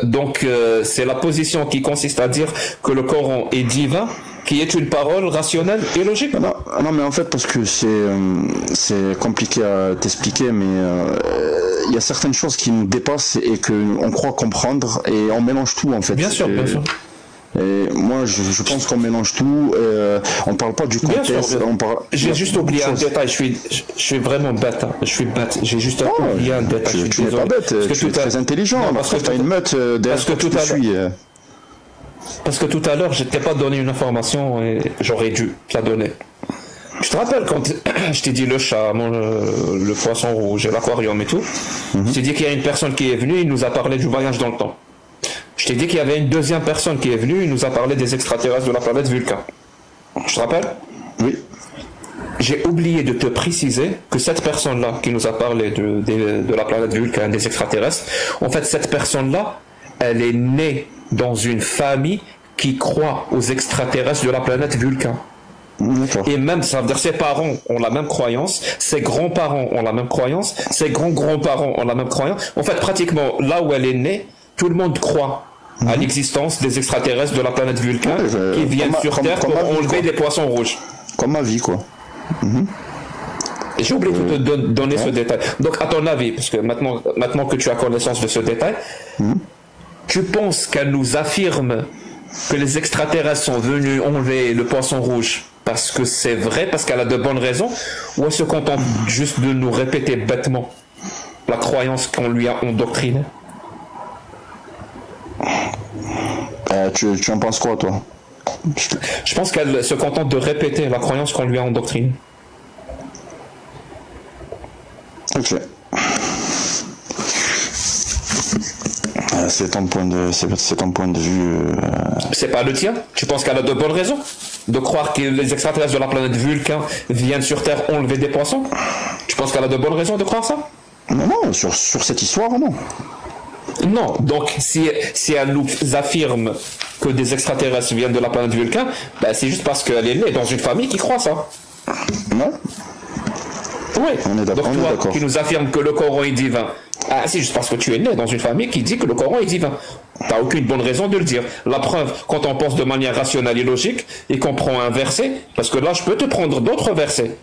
Donc c'est la position qui consiste à dire que le Coran est divin, qui est une parole rationnelle et logique. Non, mais en fait, parce que c'est compliqué à t'expliquer, mais il y a certaines choses qui nous dépassent et qu'on croit comprendre, et on mélange tout, en fait. Bien sûr. Et moi, je pense qu'on mélange tout. On parle pas du contexte. J'ai juste oublié un détail. Je suis vraiment bête. Je suis bête. J'ai juste oublié un détail. Tu n'es pas bête. Tu es très intelligent. Parce que tu as une meute derrière toi qui te suit. Parce que tout à l'heure, je t'ai pas donné une information et j'aurais dû te la donner. Tu te rappelles quand je t'ai dit le chat, le poisson rouge et l'aquarium et tout, je t'ai dit qu'il y a une personne qui est venue, il nous a parlé du voyage dans le temps. Je t'ai dit qu'il y avait une deuxième personne qui est venue, il nous a parlé des extraterrestres de la planète Vulcain. Tu te rappelles? Oui. J'ai oublié de te préciser que cette personne-là qui nous a parlé de la planète Vulcain, des extraterrestres, en fait cette personne-là, elle est née dans une famille qui croient aux extraterrestres de la planète Vulcain. Et même, ça veut dire ses parents ont la même croyance, ses grands-parents ont la même croyance, ses grands-grands-parents ont la même croyance. En fait, pratiquement, là où elle est née, tout le monde croit à l'existence des extraterrestres de la planète Vulcain qui viennent sur Terre pour enlever des poissons rouges. Comme ma vie, quoi. Et j'ai oublié de te donner ce détail. Donc, à ton avis, parce que maintenant que tu as connaissance de ce détail, tu penses qu'elle nous affirme que les extraterrestres sont venus enlever le poisson rouge parce que c'est vrai, parce qu'elle a de bonnes raisons, ou elle se contente juste de nous répéter bêtement la croyance qu'on lui a endoctrinée? Tu en penses quoi, toi? Je pense qu'elle se contente de répéter la croyance qu'on lui a endoctrinée. Ok. C'est ton point de vue. C'est pas le tien? Tu penses qu'elle a de bonnes raisons de croire que les extraterrestres de la planète Vulcain viennent sur Terre enlever des poissons? Tu penses qu'elle a de bonnes raisons de croire ça? Non, sur cette histoire, non. Non, donc si elle nous affirme que des extraterrestres viennent de la planète Vulcain, ben c'est juste parce qu'elle est née dans une famille qui croit ça. Non. Oui, on est d'accord. Donc toi qui nous affirme que le Coran est divin, c'est juste parce que tu es né dans une famille qui dit que le Coran est divin. T'as aucune bonne raison de le dire. La preuve, quand on pense de manière rationnelle et logique, et qu'on prend un verset, parce que là je peux te prendre d'autres versets,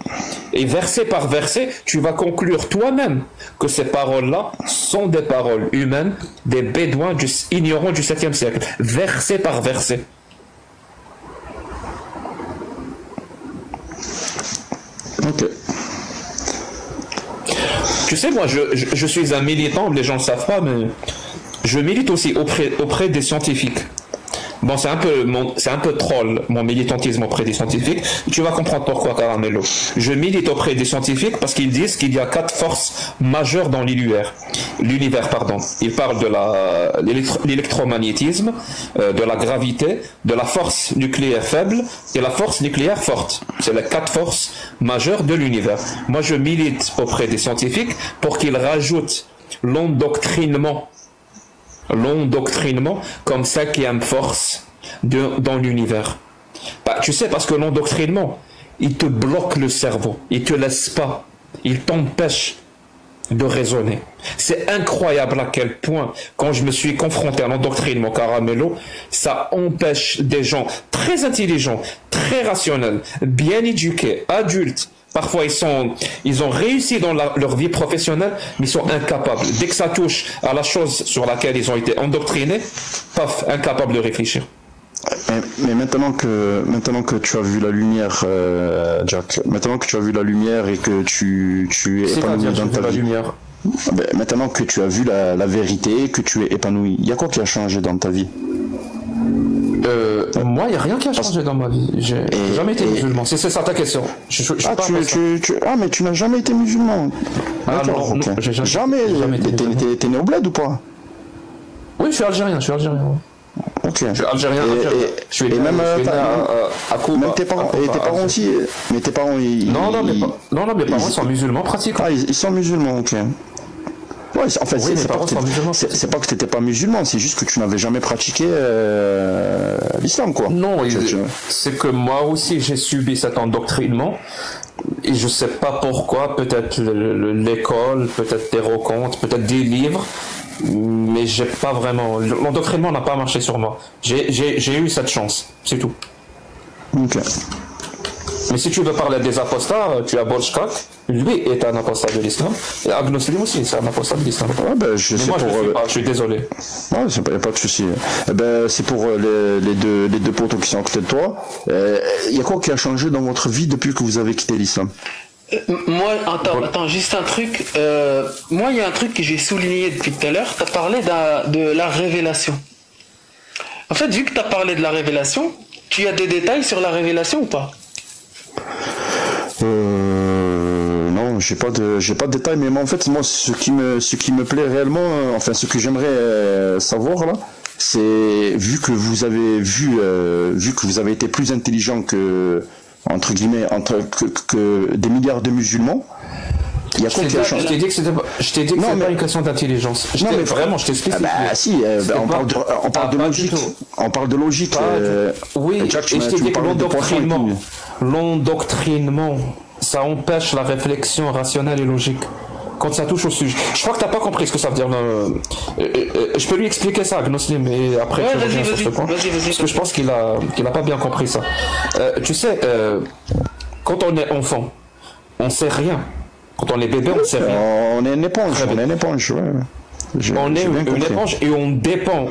et verset par verset, tu vas conclure toi-même que ces paroles-là sont des paroles humaines des bédouins ignorants du 7e siècle, verset par verset. Ok. Tu sais, moi, je suis un militant, les gens ne le savent pas, mais je milite aussi auprès des scientifiques. Bon, c'est un peu troll, mon militantisme auprès des scientifiques. Tu vas comprendre pourquoi, Caramello. Je milite auprès des scientifiques parce qu'ils disent qu'il y a 4 forces majeures dans l'univers. Ils parlent de l'électromagnétisme, de la gravité, de la force nucléaire faible et la force nucléaire forte. C'est les 4 forces majeures de l'univers. Moi, je milite auprès des scientifiques pour qu'ils rajoutent l'endoctrinement comme 5e force dans l'univers. Tu sais, parce que l'endoctrinement, il te bloque le cerveau, il te laisse pas, il t'empêche de raisonner. C'est incroyable à quel point, quand je me suis confronté à l'endoctrinement Caramello, ça empêche des gens très intelligents, très rationnels, bien éduqués, adultes. Parfois, ils ont réussi dans leur vie professionnelle, mais ils sont incapables. Dès que ça touche à la chose sur laquelle ils ont été endoctrinés, paf, incapables de réfléchir. Mais maintenant que tu as vu la lumière, Jack, maintenant que tu as vu la lumière et que tu es épanoui dans ta vie, maintenant que tu as vu la vérité, que tu es épanoui, il y a quoi qui a changé dans ta vie? Moi, il n'y a rien qui a changé dans ma vie. J'ai jamais été musulman. C'est ça ta question. Mais tu n'as jamais été musulman. D'accord, non, j'ai jamais été. T'es né au bled ou pas? Oui, je suis algérien. Ok. Je suis algérien. Je suis né à Cuba. Même tes parents aussi. Mais tes parents, mes parents sont musulmans pratiquants. Ah, ils sont musulmans, ok. Ouais, en fait, c'est pas que t'étais pas musulman, c'est juste que tu n'avais jamais pratiqué l'islam, quoi. Non, c'est que moi aussi j'ai subi cet endoctrinement et je sais pas pourquoi, peut-être l'école, peut-être des rencontres, peut-être des livres, mais j'ai pas vraiment. L'endoctrinement n'a pas marché sur moi. J'ai eu cette chance, c'est tout. Ok. Mais si tu veux parler des apostats, tu as Borchkak, lui est un apostat de l'islam, et Agnoslim aussi, c'est un apostat de l'islam. Ouais, je suis désolé. Ouais, il n'y a pas de souci. C'est pour les deux potos qui sont à côté de toi. Il y a quoi qui a changé dans votre vie depuis que vous avez quitté l'islam? Moi, attends, juste un truc. Moi, il y a un truc que j'ai souligné depuis tout à l'heure. Tu as parlé de la révélation. En fait, vu que tu as parlé de la révélation, tu as des détails sur la révélation ou pas? Non, j'ai pas de détails, mais moi, en fait, ce qui me plaît réellement, enfin, ce que j'aimerais savoir là, c'est vu que vous avez été plus intelligent que entre guillemets que des milliards de musulmans, Il y a Je t'ai dit que c'était pas une question d'intelligence. Vraiment, je t'ai expliqué. Si, on parle de logique. On parle de logique. Oui, et je t'ai dit que l'endoctrinement, ça empêche la réflexion rationnelle et logique. Quand ça touche au sujet. Je crois que t'as pas compris ce que ça veut dire. Je peux lui expliquer ça, Gnoslim, et après tu reviens sur ce point. Parce que je pense qu'il a pas bien compris ça. Tu sais, quand on est enfant, on sait rien. Quand on est bébé, on sait rien. On est une éponge. On est une éponge, ouais. On est une éponge et on dépend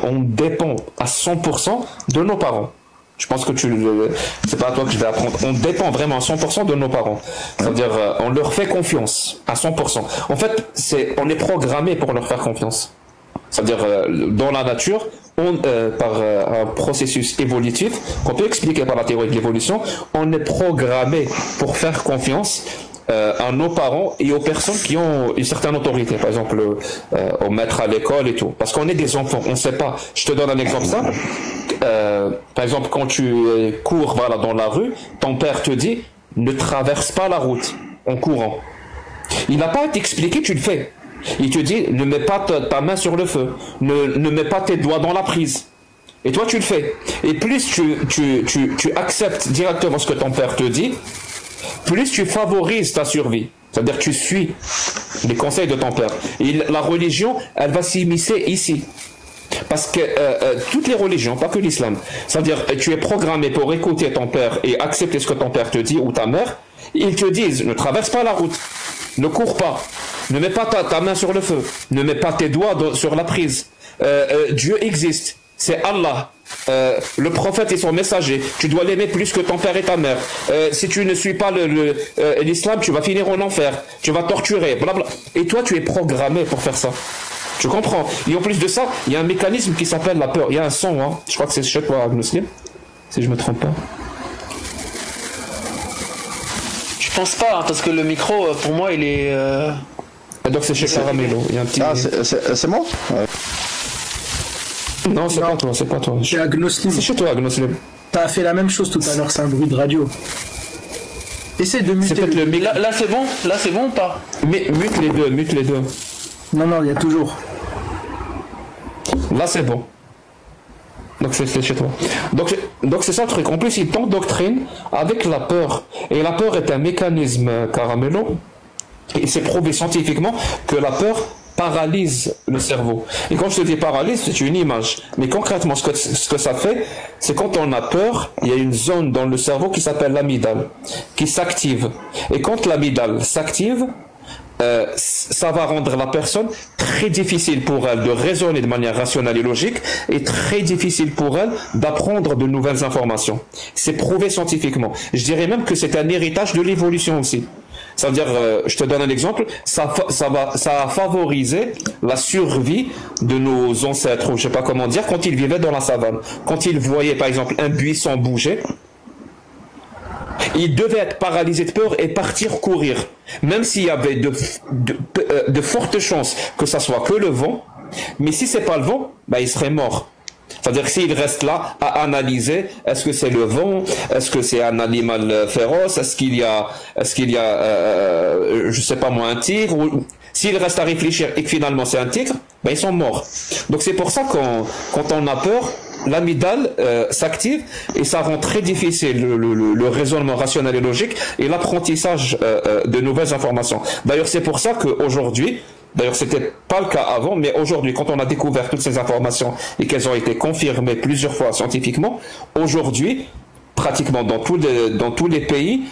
à 100% de nos parents. Je pense que c'est pas à toi que je vais apprendre. On dépend vraiment à 100% de nos parents. C'est-à-dire, on leur fait confiance à 100%. En fait, on est programmé pour leur faire confiance. C'est-à-dire, dans la nature, par un processus évolutif, qu'on peut expliquer par la théorie de l'évolution, on est programmé pour faire confiance à nos parents et aux personnes qui ont une certaine autorité, par exemple au maître à l'école et tout, parce qu'on est des enfants, on ne sait pas. Je te donne un exemple simple. Par exemple, quand tu cours dans la rue, ton père te dit ne traverse pas la route en courant. Il n'a pas à t'expliquer, tu le fais. Il te dit ne mets pas ta main sur le feu, ne mets pas tes doigts dans la prise. Et toi tu le fais. Et plus tu acceptes directement ce que ton père te dit, plus tu favorises ta survie. C'est-à-dire que tu suis les conseils de ton père. Et la religion, elle va s'immiscer ici. Parce que toutes les religions, pas que l'islam, c'est-à-dire tu es programmé pour écouter ton père et accepter ce que ton père te dit ou ta mère, ils te disent ne traverse pas la route, ne cours pas, ne mets pas ta main sur le feu, ne mets pas tes doigts sur la prise. Dieu existe, c'est Allah. Le prophète et son messager, tu dois l'aimer plus que ton père et ta mère. Si tu ne suis pas l'islam, tu vas finir en enfer, tu vas torturer, blabla. Et toi, tu es programmé pour faire ça. Tu comprends? Et en plus de ça, il y a un mécanisme qui s'appelle la peur. Il y a un son, hein. Je crois que c'est chez toi, Gnoslim, si je me trompe pas. Je pense pas, hein, parce que le micro, pour moi, il est... Donc c'est chez Caramello. Il y a un petit... Ah, c'est moi? Ouais. Non, c'est pas toi, c'est pas toi. C'est Agnoslim. C'est chez toi, Agnoslim. T'as fait la même chose tout à l'heure, c'est un bruit de radio. Essaye de muter le mic. Là c'est bon? Là c'est bon ou pas? Mais mute les deux. Non, il y a toujours. Là c'est bon. Donc c'est chez toi. Donc c'est ça le truc. En plus, il t'endoctrine avec la peur. Et la peur est un mécanisme, Caramello. Et c'est prouvé scientifiquement que la peur paralyse le cerveau. Et quand je te dis paralyse, c'est une image. Mais concrètement, ce que ça fait, c'est quand on a peur, il y a une zone dans le cerveau qui s'appelle l'amygdale, qui s'active. Et quand l'amygdale s'active, ça va rendre la personne très difficile pour elle de raisonner de manière rationnelle et logique et très difficile pour elle d'apprendre de nouvelles informations. C'est prouvé scientifiquement. Je dirais même que c'est un héritage de l'évolution aussi. C'est-à-dire, je te donne un exemple, ça a favorisé la survie de nos ancêtres, ou je sais pas comment dire, quand ils vivaient dans la savane. Quand ils voyaient par exemple un buisson bouger, ils devaient être paralysés de peur et partir courir. Même s'il y avait de fortes chances que ça soit que le vent, mais si c'est pas le vent, ils seraient morts. C'est-à-dire que s'il reste là à analyser, est-ce que c'est le vent, est-ce que c'est un animal féroce, est-ce qu'il y a je sais pas moi, un tigre, ou s'il reste à réfléchir et que finalement c'est un tigre, ils sont morts. Donc c'est pour ça quand on a peur, l'amygdale s'active et ça rend très difficile le raisonnement rationnel et logique et l'apprentissage de nouvelles informations. D'ailleurs c'est pour ça qu'aujourd'hui, d'ailleurs, c'était pas le cas avant, mais aujourd'hui, quand on a découvert toutes ces informations et qu'elles ont été confirmées plusieurs fois scientifiquement, aujourd'hui, pratiquement dans tous les pays,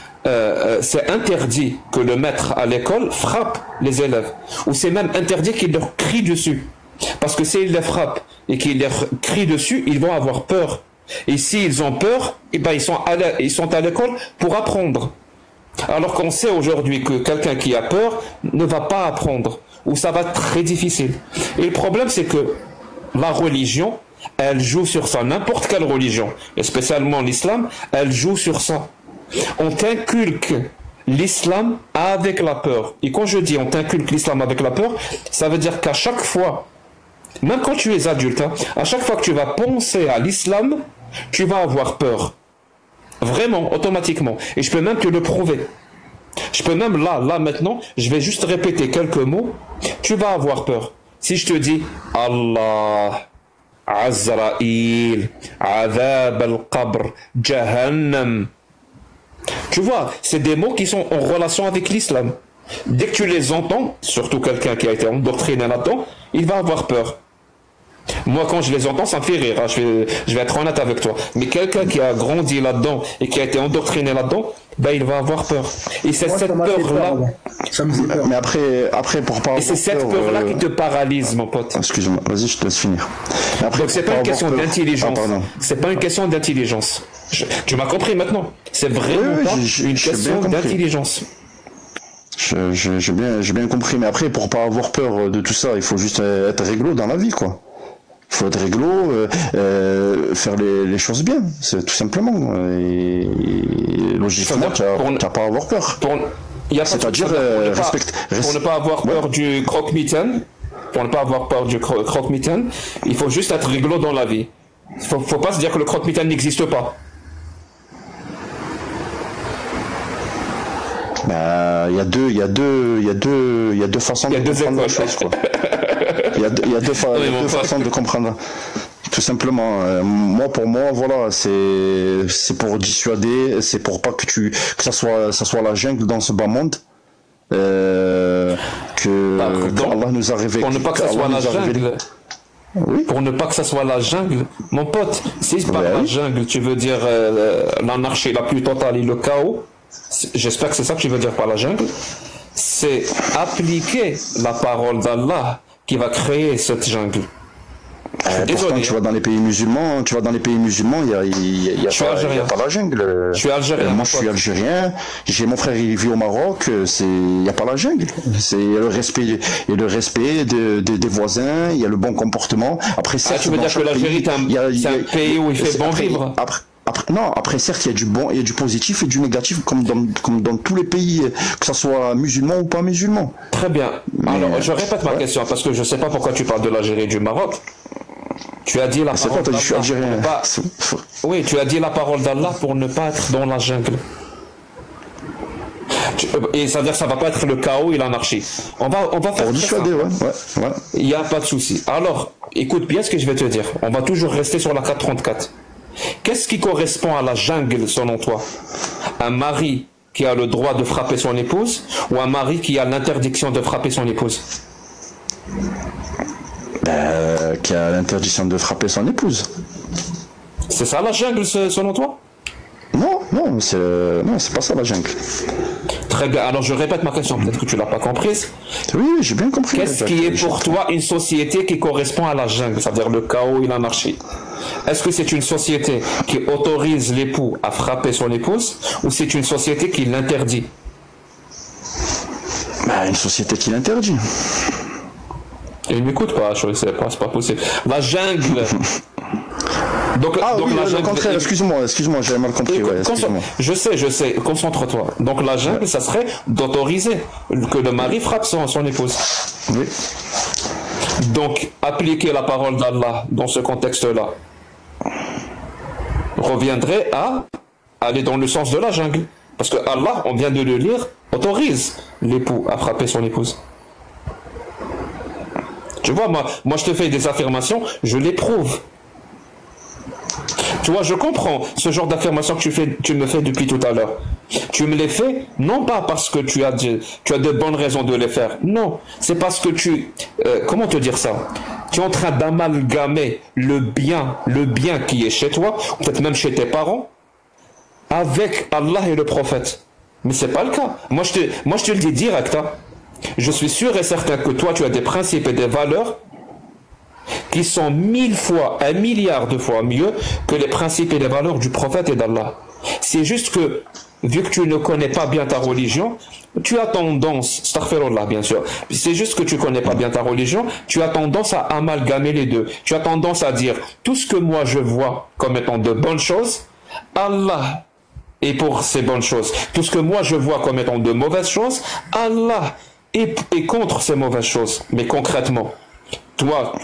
c'est interdit que le maître à l'école frappe les élèves. Ou c'est même interdit qu'il leur crie dessus. Parce que s'il les frappe et qu'il leur crie dessus, ils vont avoir peur. Et s'ils ont peur, ils sont à l'école pour apprendre. Alors qu'on sait aujourd'hui que quelqu'un qui a peur ne va pas apprendre. Ou ça va être très difficile. Et le problème, c'est que la religion, elle joue sur ça. N'importe quelle religion, et spécialement l'islam, elle joue sur ça. On t'inculque l'islam avec la peur. Et quand je dis on t'inculque l'islam avec la peur, ça veut dire qu'à chaque fois, même quand tu es adulte, à chaque fois que tu vas penser à l'islam, tu vas avoir peur. Vraiment, automatiquement. Et je peux même te le prouver. Je peux même là maintenant, je vais juste répéter quelques mots. Tu vas avoir peur. Si je te dis Allah, Azraïl, Azab al-Qabr, Jahannam. Tu vois, c'est des mots qui sont en relation avec l'islam. Dès que tu les entends, surtout quelqu'un qui a été endoctriné là-dedans, il va avoir peur. Moi, quand je les entends, ça me fait rire. Hein. Je vais être honnête avec toi. Mais quelqu'un qui a grandi là-dedans et qui a été endoctriné là-dedans, ben, il va avoir peur. Et c'est cette peur-là. Ça me fait peur. Mais après pour pas. Et c'est cette peur-là qui te paralyse, mon pote. Excuse-moi, vas-y, je te laisse finir. Après, donc c'est pas une question d'intelligence. C'est pas une question d'intelligence. Tu m'as compris maintenant. C'est vraiment pas une question d'intelligence. J'ai bien compris, mais après, pour pas avoir peur de tout ça, il faut juste être réglo dans la vie, quoi. Il faut être réglo, faire les choses bien, c'est tout simplement. Et logiquement, tu n'as pas à avoir peur. C'est-à-dire, pour ne pas avoir peur du croque-mitaine, il faut juste être réglo dans la vie. Faut pas se dire que le croque-mitaine n'existe pas. Il y a deux façons de comprendre la chose, quoi. Il y a deux façons de comprendre. Tout simplement, pour moi, voilà, c'est pour dissuader, c'est pour pas que ça soit la jungle dans ce bas monde. Que Allah nous a révélé. Pour ne pas que ça soit la jungle. Oui. Pour ne pas que ça soit la jungle, mon pote, si par la jungle, tu veux dire l'anarchie la plus totale et le chaos, j'espère que c'est ça que tu veux dire par la jungle, c'est appliquer la parole d'Allah qui va créer cette jungle. Pourtant, tu vas dans les pays musulmans, il y a pas la jungle. Je suis algérien. Moi, je suis algérien. J'ai mon frère, il vit au Maroc. Il y a pas la jungle. C'est le respect des voisins. Il y a le bon comportement. Après, certes, tu veux dire que l'Algérie, c'est un pays où il fait bon vivre. Après, certes, il y a du bon, il y a du positif et du négatif, comme dans tous les pays, que ce soit musulman ou pas musulman. Très bien. Alors, je répète ma question, parce que je ne sais pas pourquoi tu parles de l'Algérie et du Maroc. Tu as dit la parole d'Allah. Je suis algérien. Oui, tu as dit la parole d'Allah pour ne pas être dans la jungle. Et ça veut dire que ça va pas être le chaos et l'anarchie. On va faire pour dissuader, ouais. Il n'y a pas de souci. Alors, écoute bien ce que je vais te dire. On va toujours rester sur la 434. Qu'est-ce qui correspond à la jungle selon toi? Un mari qui a le droit de frapper son épouse ou un mari qui a l'interdiction de frapper son épouse? Qui a l'interdiction de frapper son épouse. C'est ça la jungle selon toi? Non, c'est pas ça la jungle. Très bien, alors je répète ma question, peut-être que tu l'as pas comprise. Oui, j'ai bien compris. Qu'est-ce qui est pour toi une société qui correspond à la jungle, c'est-à-dire le chaos et l'anarchie? Est-ce que c'est une société qui autorise l'époux à frapper son épouse ou c'est une société qui l'interdit? Une société qui l'interdit. Il m'écoute pas, je sais pas, c'est pas possible. La jungle. Donc oui, la jungle, le contraire, excuse-moi, j'avais mal compris. Je sais, concentre-toi. Donc la jungle, ça serait d'autoriser que le mari frappe son épouse. Oui. Donc, appliquer la parole d'Allah dans ce contexte-là reviendrait à aller dans le sens de la jungle. Parce que Allah, on vient de le lire, autorise l'époux à frapper son épouse. Tu vois, moi je te fais des affirmations, je les prouve. Tu vois, je comprends ce genre d'affirmations que tu me fais depuis tout à l'heure. Tu me les fais, non pas parce que tu as de bonnes raisons de les faire. Non, c'est parce que comment te dire ça? Tu es en train d'amalgamer le bien qui est chez toi, peut-être même chez tes parents, avec Allah et le prophète. Mais c'est pas le cas. Moi, je te le dis direct. Hein. Je suis sûr et certain que toi, tu as des principes et des valeurs qui sont 1000 fois, 1 milliard de fois mieux que les principes et les valeurs du prophète et d'Allah. C'est juste que, vu que tu ne connais pas bien ta religion, tu as tendance, astaghfirullah bien sûr, c'est juste que tu connais pas bien ta religion, tu as tendance à amalgamer les deux. Tu as tendance à dire, tout ce que moi je vois comme étant de bonnes choses, Allah est pour ces bonnes choses. Tout ce que moi je vois comme étant de mauvaises choses, Allah est contre ces mauvaises choses. Mais concrètement, toi,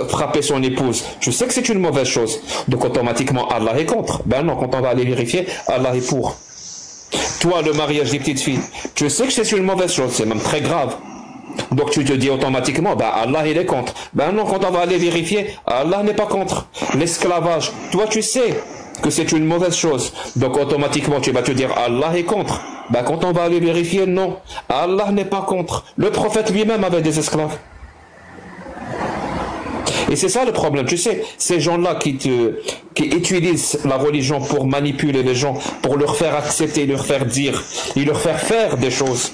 frapper son épouse, je sais que c'est une mauvaise chose. Donc automatiquement, Allah est contre. Ben non, quand on va aller vérifier, Allah est pour. Toi, le mariage des petites filles, tu sais que c'est une mauvaise chose, c'est même très grave. Donc tu te dis automatiquement, bah Allah il est contre. Ben non, quand on va aller vérifier, Allah n'est pas contre. L'esclavage, toi tu sais que c'est une mauvaise chose. Donc automatiquement tu vas te dire Allah est contre. Ben quand on va aller vérifier, non, Allah n'est pas contre. Le prophète lui-même avait des esclaves. Et c'est ça le problème, tu sais, ces gens-là qui utilisent la religion pour manipuler les gens, pour leur faire accepter, leur faire dire, et leur faire des choses.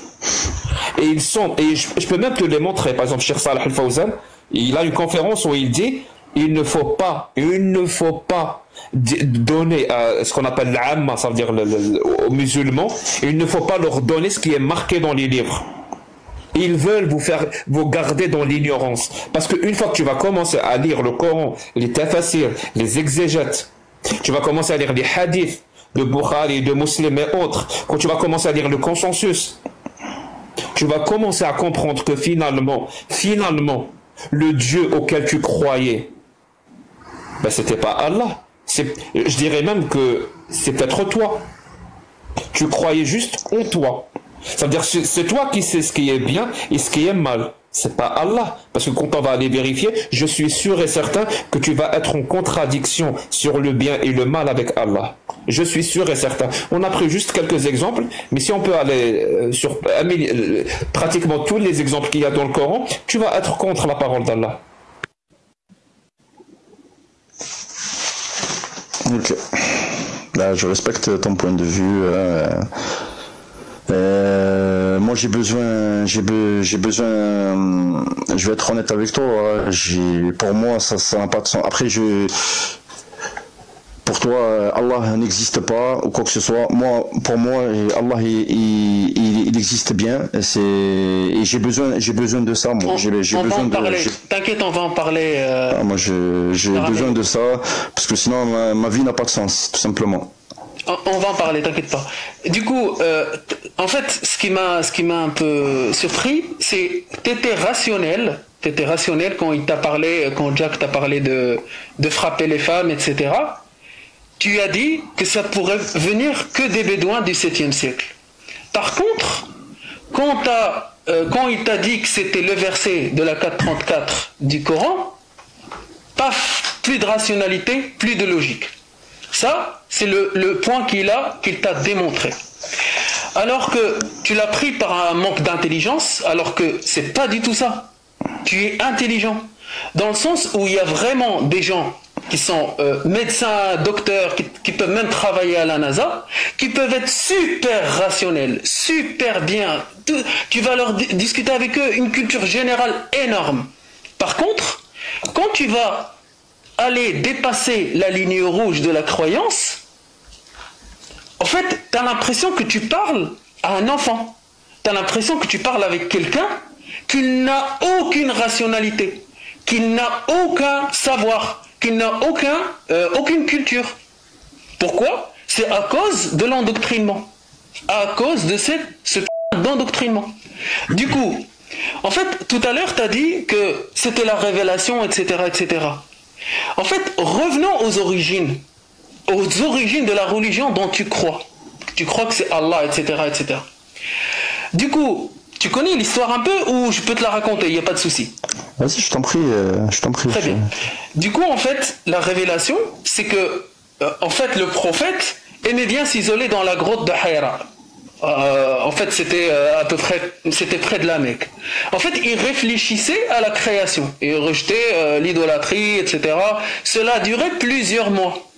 Et je peux même te les montrer. Par exemple, Cheikh Salih Al-Fawzan, il a une conférence où il dit, il ne faut pas donner ce qu'on appelle l'amma, ça veut dire aux musulmans, il ne faut pas leur donner ce qui est marqué dans les livres. Ils veulent vous garder dans l'ignorance. Parce qu'une fois que tu vas commencer à lire le Coran, les tafasirs, les exégètes, tu vas commencer à lire les hadiths de Bukhari, de Muslim et autres, quand tu vas commencer à lire le consensus, tu vas commencer à comprendre que finalement, le Dieu auquel tu croyais, ben c'était pas Allah. Je dirais même que c'est peut-être toi. Tu croyais juste en toi. Ça veut dire que c'est toi qui sais ce qui est bien et ce qui est mal. C'est pas Allah. Parce que quand on va aller vérifier, je suis sûr et certain que tu vas être en contradiction sur le bien et le mal avec Allah. Je suis sûr et certain. On a pris juste quelques exemples, mais si on peut aller sur pratiquement tous les exemples qu'il y a dans le Coran, tu vas être contre la parole d'Allah. Ok. Là, je respecte ton point de vue. Moi j'ai besoin, je vais être honnête avec toi, pour moi ça n'a pas de sens. Après pour toi Allah n'existe pas ou quoi que ce soit. Pour moi Allah il existe bien. Et j'ai besoin de ça. Moi j'ai besoin de. T'inquiète, on va en parler. Moi j'ai besoin de ça parce que sinon ma vie n'a pas de sens, tout simplement. On va en parler, t'inquiète pas. Du coup, en fait, ce qui m'a un peu surpris, c'est t'étais rationnel quand Jack t'a parlé de frapper les femmes, etc. Tu as dit que ça pourrait venir que des Bédouins du 7e siècle. Par contre, quand il t'a dit que c'était le verset de la 434 du Coran, paf, plus de rationalité, plus de logique. Ça, c'est le point qu'il t'a démontré. Alors que tu l'as pris par un manque d'intelligence, alors que c'est pas du tout ça. Tu es intelligent. Dans le sens où il y a vraiment des gens qui sont médecins, docteurs, qui peuvent même travailler à la NASA, qui peuvent être super rationnels, super bien. Tu vas leur discuter avec eux une culture générale énorme. Par contre, quand tu vas aller dépasser la ligne rouge de la croyance, en fait, tu as l'impression que tu parles à un enfant. Tu as l'impression que tu parles avec quelqu'un qui n'a aucune rationalité, qui n'a aucun savoir, qui n'a aucune culture. Pourquoi? C'est à cause de l'endoctrinement. À cause de ce d'endoctrinement. Du coup, en fait, tout à l'heure, tu as dit que c'était la révélation, etc., etc. En fait, revenons aux origines de la religion dont tu crois. Tu crois que c'est Allah, etc., etc. Du coup, tu connais l'histoire un peu ou je peux te la raconter, il n'y a pas de souci. Vas-y, je t'en prie. Très bien. Du coup, en fait, la révélation, c'est que, en fait, le prophète aimait bien s'isoler dans la grotte de Hira. En fait, c'était près de la Mecque. En fait, il réfléchissait à la création. Il rejetait l'idolâtrie, etc. Cela a duré plusieurs mois,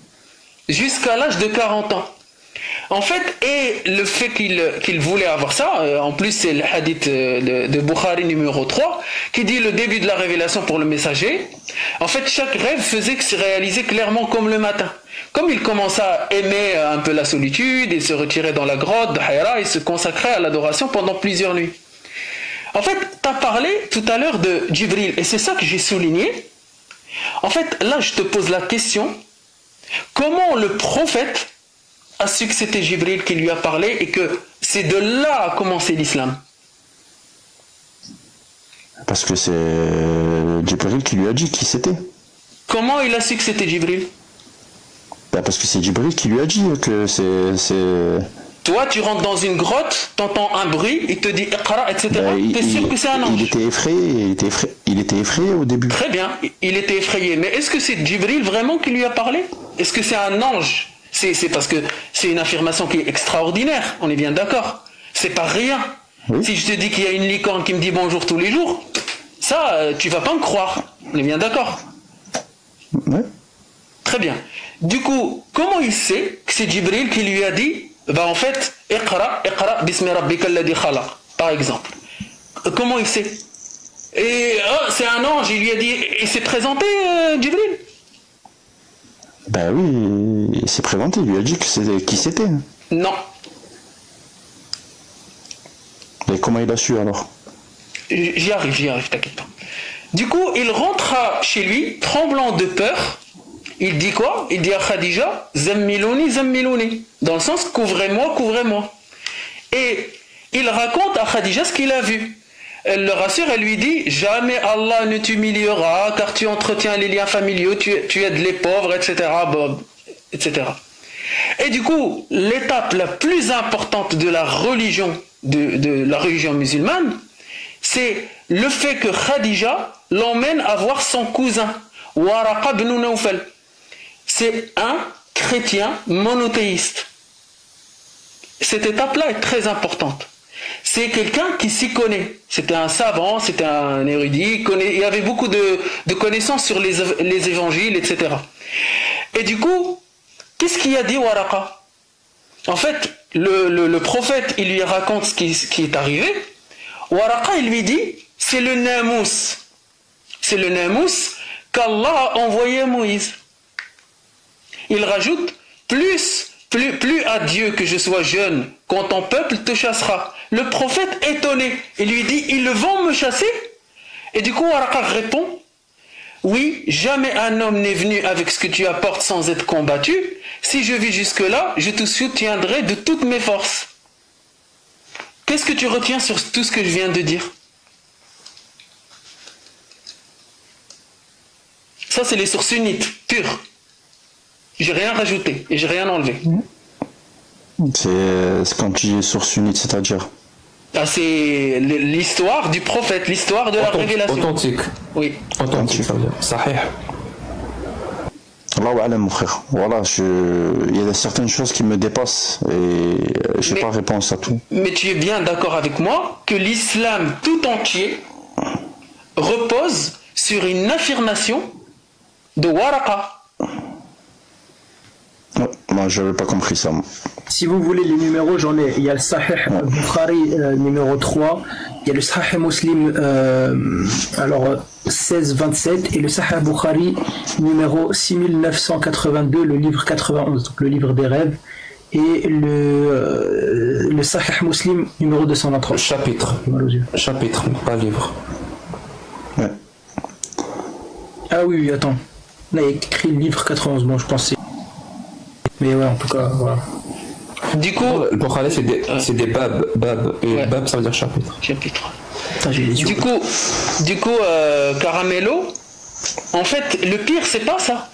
jusqu'à l'âge de 40 ans. En fait, et le fait qu'il voulait avoir ça, en plus c'est le hadith de Bukhari numéro 3, qui dit le début de la révélation pour le messager. En fait, chaque rêve faisait que se réalisait clairement comme le matin. Comme il commença à aimer un peu la solitude, il se retirait dans la grotte de Hira et se consacrait à l'adoration pendant plusieurs nuits. En fait, tu as parlé tout à l'heure de Jibril, et c'est ça que j'ai souligné. En fait, là, je te pose la question, comment le prophète a su que c'était Jibril qui lui a parlé et que c'est de là a commencé l'islam? Parce que c'est Jibril qui lui a dit qui c'était. Comment il a su que c'était Jibril? Parce que c'est Jibril qui lui a dit que Toi, tu rentres dans une grotte, t'entends un bruit, il te dit Iqra, etc. T'es sûr que c'est un ange? Il était effrayé au début. Très bien, il était effrayé. Mais est-ce que c'est Djibril vraiment qui lui a parlé? Est-ce que c'est un ange? C'est parce que c'est une affirmation qui est extraordinaire, on est bien d'accord. C'est pas rien. Oui. Si je te dis qu'il y a une licorne qui me dit bonjour tous les jours, ça, tu vas pas me croire. On est bien d'accord. Oui. Très bien. Du coup, comment il sait que c'est Djibril qui lui a dit bah en fait, Iqra bismi rabbika alladhi khalaq, par exemple. Comment il sait? Et c'est un ange, il lui a dit, il s'est présenté, Djibril? Ben oui, il s'est présenté, il lui a dit qui c'était. Non. Et comment il a su alors? J'y arrive, t'inquiète pas. Du coup, il rentra chez lui, tremblant de peur. Il dit quoi? Il dit à Khadija, Zammilouni, Zammilouni. Dans le sens, couvrez-moi, couvrez-moi. Et il raconte à Khadija ce qu'il a vu. Elle le rassure, elle lui dit, jamais Allah ne t'humiliera, car tu entretiens les liens familiaux, tu aides les pauvres, etc. etc. Et du coup, l'étape la plus importante de la religion, de la religion musulmane, c'est le fait que Khadija l'emmène à voir son cousin, Waraqa ibn Nawfal. C'est un chrétien monothéiste. Cette étape-là est très importante. C'est quelqu'un qui s'y connaît. C'était un savant, c'était un érudit, il avait beaucoup de connaissances sur les évangiles, etc. Et du coup, qu'est-ce qu'il a dit Waraqa? En fait, le prophète, il lui raconte ce qui est arrivé. Waraqa, il lui dit, c'est le Namous. C'est le Namous qu'Allah a envoyé à Moïse. Il rajoute, plus à Dieu que je sois jeune, quand ton peuple te chassera. Le prophète étonné, il lui dit, ils vont me chasser? Et du coup, Waraqa répond, oui, jamais un homme n'est venu avec ce que tu apportes sans être combattu. Si je vis jusque-là, je te soutiendrai de toutes mes forces. Qu'est-ce que tu retiens sur tout ce que je viens de dire? Ça, c'est les sources sunnites, pures. J'ai rien rajouté et j'ai rien enlevé. C'est quand tu dis source sunnite, c'est-à-dire? Ah, c'est l'histoire du prophète, l'histoire de la révélation. Authentique. Oui. Authentique, ça veut dire. Sahih. Allahu a'lam, mon frère. Voilà, il y a certaines choses qui me dépassent et je n'ai pas réponse à tout. Mais tu es bien d'accord avec moi que l'islam tout entier repose sur une affirmation de Waraqa. Non, moi je n'avais pas compris ça. Moi. Si vous voulez les numéros, j'en ai. Il y a le Sahih Bukhari numéro 3, il y a le Sahih Muslim 1627 et le Sahih Bukhari numéro 6982, le livre 91, donc le livre des rêves, et le Sahih Muslim numéro 223. Chapitre, pas livre. Ouais. Ah oui, attends. Là, il y a écrit le livre 91, bon, je pensais. Mais ouais, en tout cas, voilà. Du coup, le Bukhari, c'est des bab. Et ouais. Bab, ça veut dire chapitre. Putain, du coup, Caramello, en fait, le pire, c'est pas ça.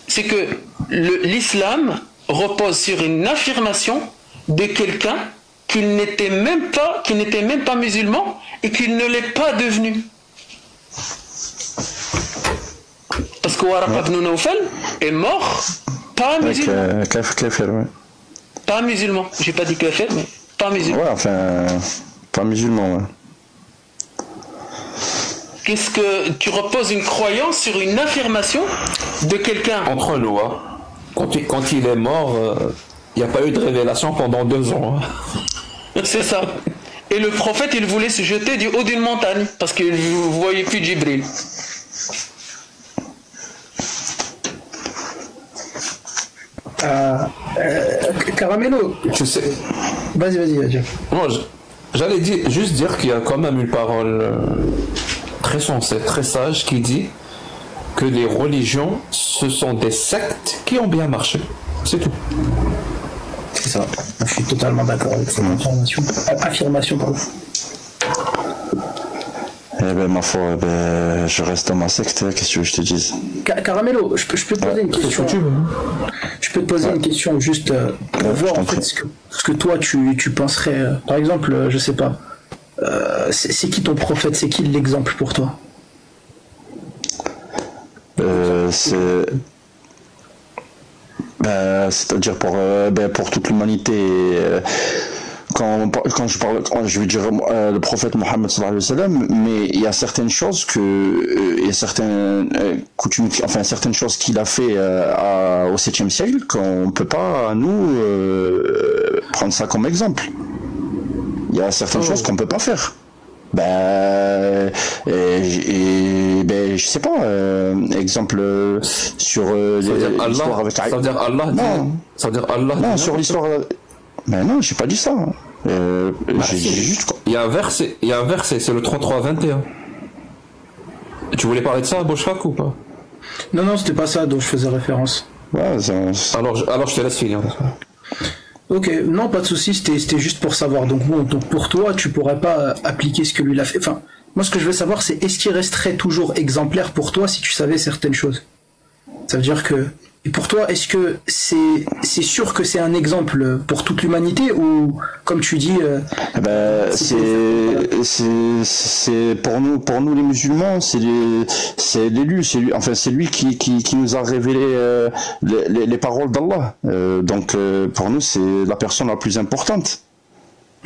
C'est que l'islam repose sur une affirmation de quelqu'un qui n'était même pas musulman et qui ne l'est pas devenu. Parce que Waraqa ibn Nawfal est mort pas musulman. Ouais. Pas musulman. J'ai pas dit kafir, mais pas musulman. Ouais, enfin, pas musulman, ouais. Qu'est-ce que tu reposes une croyance sur une affirmation de quelqu'un? Entre nous, hein. Quand il est mort, il n'y a pas eu de révélation pendant 2 ans. Hein. C'est ça. Et le prophète, il voulait se jeter du haut d'une montagne parce qu'il ne voyait plus Djibril. Caramello. Tu sais. Vas-y. Non, j'allais juste dire qu'il y a quand même une parole très sensée, très sage qui dit que les religions, ce sont des sectes qui ont bien marché. C'est tout. C'est ça. Je suis totalement d'accord avec cette affirmation. Pardon. Eh ben, ma foi, je reste dans ma secte, qu'est-ce que je te dise? Caramello, je peux te poser une question. Je je peux te poser une question juste pour voir en fait ce que toi tu penserais. Par exemple, je sais pas. C'est qui ton prophète? C'est qui l'exemple pour toi? C'est-à-dire pour toute l'humanité. Quand je vais dire le prophète Mohammed sallallahu alayhi wa sallam, mais il y a certaines choses il y a certaines coutumes, enfin certaines choses qu'il a fait au 7e siècle qu'on ne peut pas nous prendre ça comme exemple. Il y a certaines choses qu'on ne peut pas faire. Je sais pas, exemple sur l'histoire avec ça veut dire Allah. Non, ça veut dire Allah. Non, sur l'histoire. Mais non, j'ai pas dit ça. J'ai juste. Il y a un verset, c'est le 33-21. Tu voulais parler de ça, Bouchrak, ou pas? Non, c'était pas ça dont je faisais référence. Ouais, alors je te laisse finir. Ok, non, pas de souci, c'était juste pour savoir. Donc pour toi, tu pourrais pas appliquer ce que lui a fait. Enfin, moi, ce que je veux savoir, c'est est-ce qu'il resterait toujours exemplaire pour toi si tu savais certaines choses? Ça veut dire que... Et pour toi, est-ce que c'est sûr que c'est un exemple pour toute l'humanité ou, comme tu dis... c'est pour nous les musulmans, c'est l'élu, c'est lui qui nous a révélé les paroles d'Allah. Donc pour nous, c'est la personne la plus importante.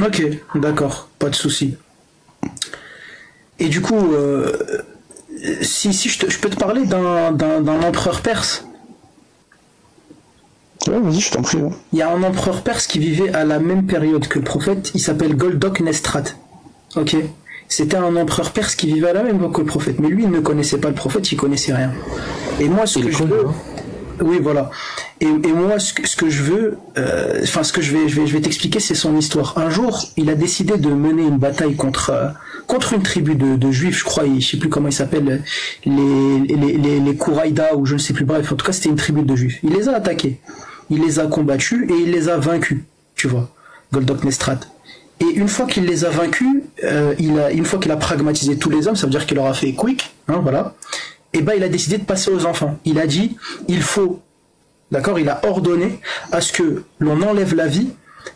Ok, d'accord, pas de souci. Et du coup, si je peux te parler d'un empereur perse. Ouais, vas-y, je t'en prie. Ouais. Il y a un empereur perse qui vivait à la même période que le prophète, il s'appelle Goldoq Nestrat. Ok. C'était un empereur perse qui vivait à la même époque que le prophète, mais lui, il ne connaissait pas le prophète, il connaissait rien. Et moi, ce que je veux... Oui, voilà. Et moi, ce que je veux... ce que je vais t'expliquer, c'est son histoire. Un jour, il a décidé de mener une bataille contre une tribu de juifs, je crois, je sais plus comment ils s'appellent, les Kouraïda, ou je ne sais plus, bref, en tout cas, c'était une tribu de juifs. Il les a attaqués. Il les a combattus et il les a vaincus, tu vois, Goldoq Nestrat. Et une fois qu'il les a vaincus, une fois qu'il a pragmatisé tous les hommes, ça veut dire qu'il leur a fait quick, hein, voilà. Et il a décidé de passer aux enfants. Il a dit, il a ordonné à ce que l'on enlève la vie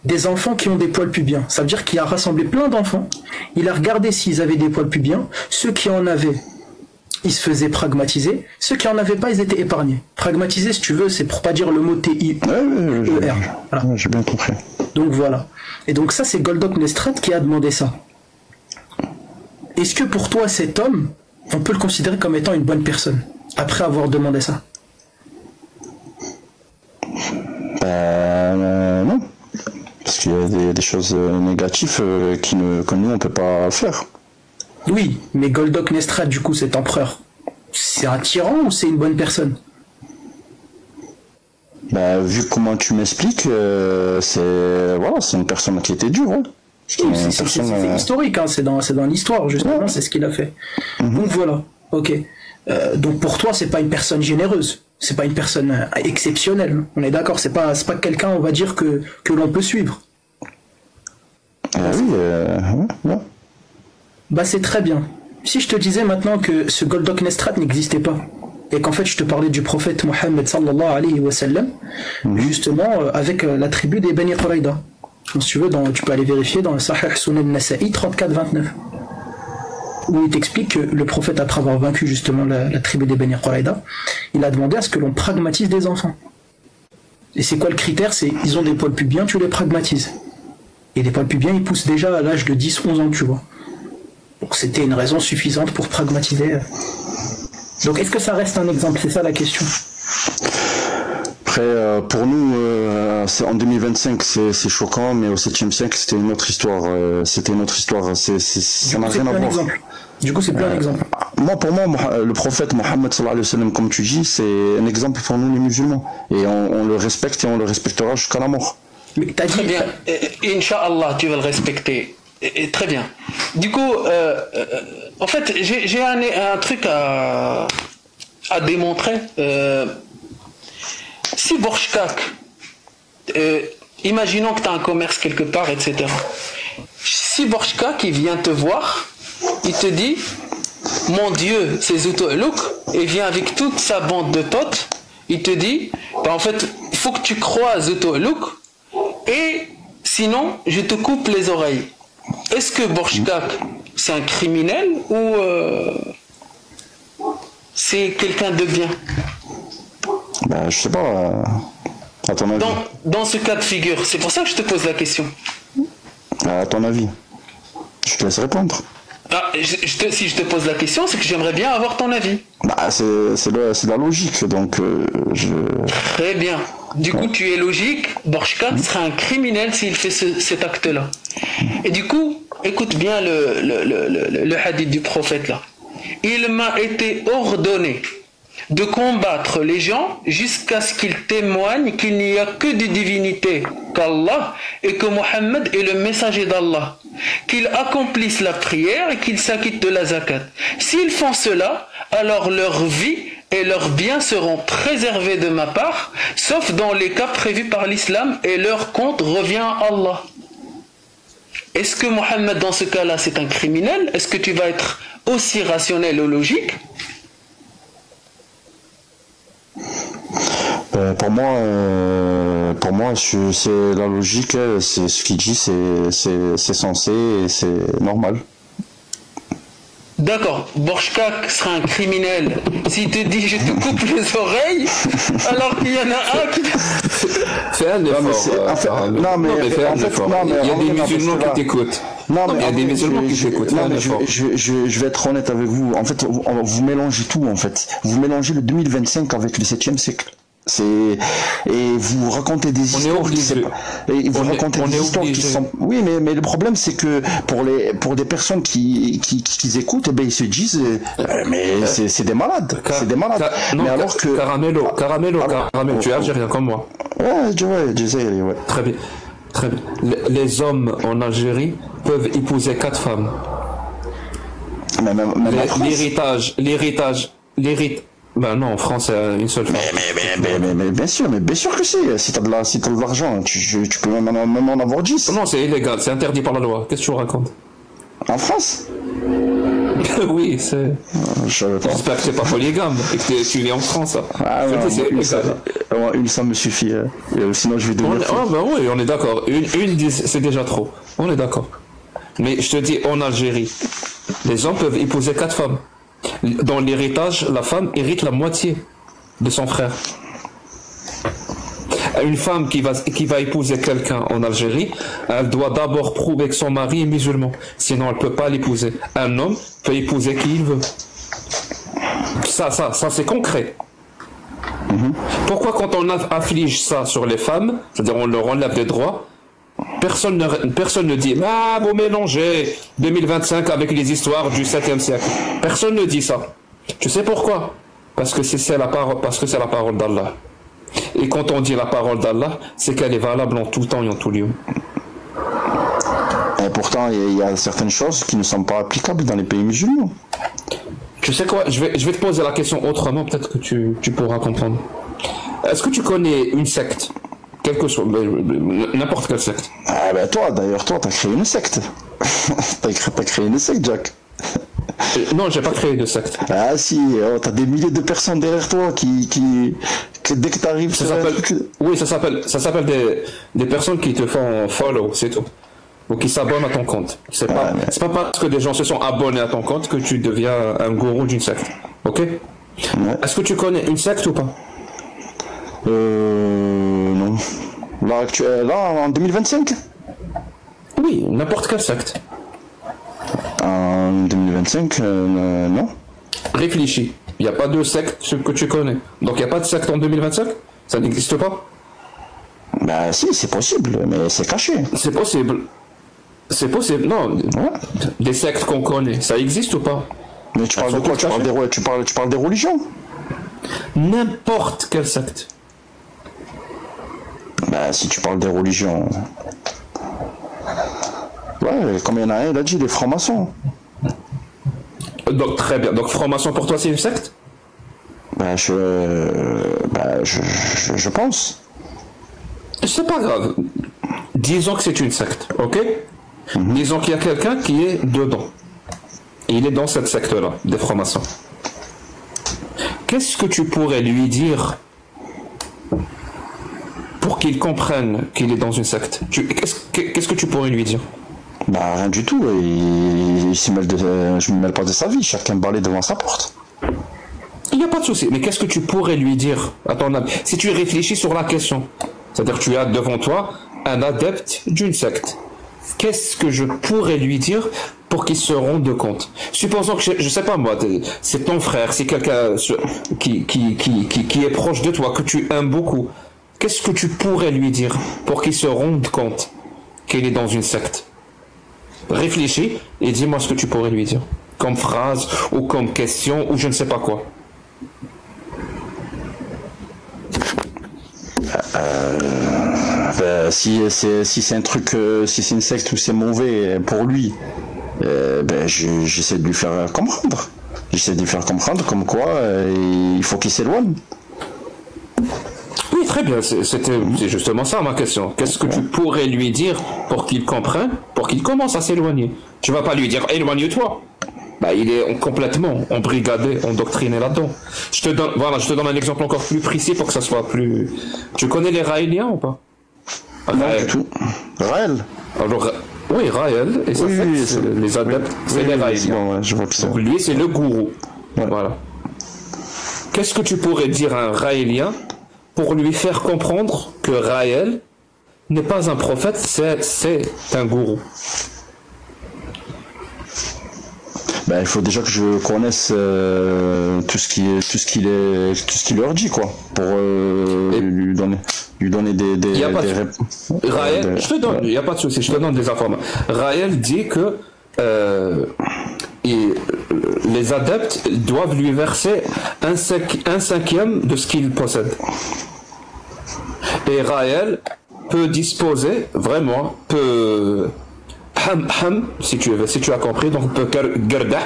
des enfants qui ont des poils pubiens. Ça veut dire qu'il a rassemblé plein d'enfants. Il a regardé s'ils avaient des poils pubiens. Ceux qui en avaient, ils se faisaient pragmatiser. Ceux qui en avaient pas, ils étaient épargnés. Pragmatiser, si tu veux, c'est pour pas dire le mot T-I-E-R. Voilà. J'ai bien compris. Donc voilà. Et donc ça, c'est Goldoq Nestrat qui a demandé ça. Est-ce que pour toi, cet homme, on peut le considérer comme étant une bonne personne, après avoir demandé ça? Non. Parce qu'il y a des choses négatives que nous, on peut pas faire. Oui, mais Goldoq Nestrat, du coup, cet empereur, c'est un tyran ou c'est une bonne personne? Vu comment tu m'expliques, c'est une personne qui était dure. Hein. C'est historique, hein, c'est dans l'histoire, justement, c'est ce qu'il a fait. Donc voilà, ok. Donc pour toi, c'est pas une personne généreuse, c'est pas une personne exceptionnelle, on est d'accord, c'est pas quelqu'un, on va dire, que l'on peut suivre. Ouais. C'est très bien. Si je te disais maintenant que ce Goldoq Nestrat n'existait pas, et qu'en fait je te parlais du prophète Mohammed sallallahu alayhi wa sallam, justement avec la tribu des Bani Quraïda. Si tu veux, tu peux aller vérifier dans le Sahih Sunan Nasa'i 34-29, où il t'explique que le prophète, après avoir vaincu justement la tribu des Bani Quraïda, il a demandé à ce que l'on pragmatise des enfants. Et c'est quoi le critère? C'est ils ont des poils pubiens, tu les pragmatises. Et les poils pubiens, ils poussent déjà à l'âge de 10-11 ans, tu vois. Donc c'était une raison suffisante pour pragmatiser. Donc est-ce que ça reste un exemple? C'est ça la question. Après, pour nous, en 2025, c'est choquant, mais au 7e siècle, c'était une autre histoire. Ça n'a rien à voir. Du coup, c'est plus un exemple. Pour moi, le prophète Mohammed sallallahu alayhi wa sallam, comme tu dis, c'est un exemple pour nous les musulmans. Et on le respecte et on le respectera jusqu'à la mort. Mais t'as dit... Très bien. Inch'Allah, tu vas le respecter. Très bien. Du coup, en fait, j'ai un truc à démontrer. Si Borchkak, imaginons que tu as un commerce quelque part, etc. Si Borchkak, il vient te voir, il te dit, mon Dieu, c'est Zouto Elouk, et vient avec toute sa bande de potes, il te dit, en fait, il faut que tu croises Toluk et sinon je te coupe les oreilles. Est-ce que Borchkak c'est un criminel ou c'est quelqu'un de bien? Ben, je sais pas. À ton avis. Dans ce cas de figure, c'est pour ça que je te pose la question. À ton avis. Je te laisse répondre. Ah, si je te pose la question, c'est que j'aimerais bien avoir ton avis. Bah, c'est la logique, donc Très bien. Du coup, tu es logique. Borchkak sera un criminel s'il fait cet acte-là. Et du coup, écoute bien le hadith du prophète là. Il m'a été ordonné de combattre les gens jusqu'à ce qu'ils témoignent qu'il n'y a que des divinités qu'Allah et que Mohammed est le messager d'Allah, qu'ils accomplissent la prière et qu'ils s'acquittent de la zakat. S'ils font cela, alors leur vie et leurs biens seront préservés de ma part, sauf dans les cas prévus par l'islam, et leur compte revient à Allah. Est-ce que Mohammed dans ce cas-là c'est un criminel? Est-ce que tu vas être aussi rationnel ou logique? Pour moi, c'est la logique, c'est ce qu'il dit, c'est censé et c'est normal. D'accord, Borchkak sera un criminel s'il te dit je te coupe les oreilles, alors qu'il y en a un qui... Fais un effort. Il y a des musulmans qui t'écoutent. Il y a des musulmans qui t'écoutent. Je vais être honnête avec vous. En fait, vous mélangez tout, en fait. Vous mélangez le 2025 avec le 7e siècle. Et vous racontez des histoires qui sont. Oui, mais le problème c'est que pour des personnes qui écoutent, eh ben, ils se disent mais c'est des malades, c'est des malades. Mais alors que Caramello, tu es algérien comme moi. Ouais, ouais. Très bien. Les hommes en Algérie peuvent épouser 4 femmes. L'héritage. Ben non, en France, c'est une seule femme. Mais bien sûr que c'est. Si t'as de l'argent, tu peux même en avoir 10. Non, c'est illégal, c'est interdit par la loi. Qu'est-ce que tu racontes? En France? Oui, c'est. J'espère que c'est pas polygame et que tu es en France. Une, ça me suffit. Sinon, je vais devenir. Ben oui, on est d'accord. Une, c'est déjà trop. On est d'accord. Mais je te dis, en Algérie, les hommes peuvent épouser 4 femmes. Dans l'héritage, la femme hérite la moitié de son frère. Une femme qui va épouser quelqu'un en Algérie, elle doit d'abord prouver que son mari est musulman. Sinon, elle ne peut pas l'épouser. Un homme peut épouser qui il veut. Ça c'est concret. Pourquoi quand on afflige ça sur les femmes, c'est-à-dire on leur enlève des droits, personne ne dit « Ah, vous mélangez 2025 avec les histoires du 7e siècle. » Personne ne dit ça. Tu sais pourquoi? Parce que c'est la parole d'Allah. Et quand on dit la parole d'Allah, c'est qu'elle est valable en tout temps et en tout lieu. Et pourtant, il y a certaines choses qui ne sont pas applicables dans les pays musulmans. Tu sais quoi? Je vais te poser la question autrement, peut-être que tu pourras comprendre. Est-ce que tu connais une secte? N'importe quelle secte. Ah ben toi, t'as créé une secte. t'as créé une secte, Jack. Non, j'ai pas créé de secte. Ah si, t'as des milliers de personnes derrière toi qui dès que t'arrives sur un truc... Oui, ça s'appelle des personnes qui te font follow, c'est tout. Ou qui s'abonnent à ton compte. C'est pas parce que des gens se sont abonnés à ton compte que tu deviens un gourou d'une secte. Ok? Ouais. Est-ce que tu connais une secte ou pas? Non. Là, en 2025? Oui, n'importe quelle secte. En 2025, non. Réfléchis. Il n'y a pas de secte que tu connais. Donc il n'y a pas de secte en 2025? Ça n'existe pas? Bah si, c'est possible, mais c'est caché. C'est possible. C'est possible, non. Ouais. Des sectes qu'on connaît, ça existe ou pas? Mais tu parles de quoi? Tu parles des religions? N'importe quelle secte. Bah si tu parles des religions... Ouais, comme il y en a un, il a dit, les francs-maçons. Donc très bien. Donc franc-maçon pour toi c'est une secte? Je pense. C'est pas grave. Disons que c'est une secte, ok? Disons qu'il y a quelqu'un qui est dedans. Et il est dans cette secte-là, des francs-maçons. Qu'est-ce que tu pourrais lui dire pour qu'il comprenne qu'il est dans une secte, qu'est-ce que tu pourrais lui dire? Bah rien du tout, je me mêle pas de sa vie, chacun balaye devant sa porte. Il n'y a pas de souci, mais qu'est-ce que tu pourrais lui dire à ton avis? Si tu réfléchis sur la question, c'est-à-dire que tu as devant toi un adepte d'une secte, qu'est-ce que je pourrais lui dire pour qu'il se rende compte? Supposons que, je sais pas moi, c'est ton frère, c'est quelqu'un qui est proche de toi, que tu aimes beaucoup. Qu'est-ce que tu pourrais lui dire pour qu'il se rende compte qu'il est dans une secte? Réfléchis et dis-moi ce que tu pourrais lui dire. Comme phrase, ou comme question, ou je ne sais pas quoi. Si c'est un truc, si c'est une secte où c'est mauvais pour lui, j'essaie de lui faire comprendre. J'essaie de lui faire comprendre comme quoi il faut qu'il s'éloigne. Oui, très bien, c'est justement ça ma question. Qu'est-ce que tu pourrais lui dire pour qu'il comprenne, pour qu'il commence à s'éloigner? Tu vas pas lui dire éloigne-toi. Bah, il est complètement embrigadé, endoctriné là-dedans. Je te donne un exemple encore plus précis pour que ça soit plus... Tu connais les Raéliens ou pas? Non, du tout. Raël? Alors, oui, Raël, et ça oui, c'est les adeptes, c'est les Raéliens. Bon, ouais, je vois que donc lui, c'est le gourou. Ouais. Voilà. Qu'est-ce que tu pourrais dire à un Raélien pour lui faire comprendre que Raël n'est pas un prophète, c'est un gourou? Ben, il faut déjà que je connaisse tout ce qu'il leur dit, quoi, pour lui donner des réponses. Raël, je te donne, il n'y a pas de souci, je te donne des informations. Raël dit que les adeptes doivent lui verser un cinquième de ce qu'il possède. Et Raël peut disposer, vraiment, si tu as compris, donc peut gardah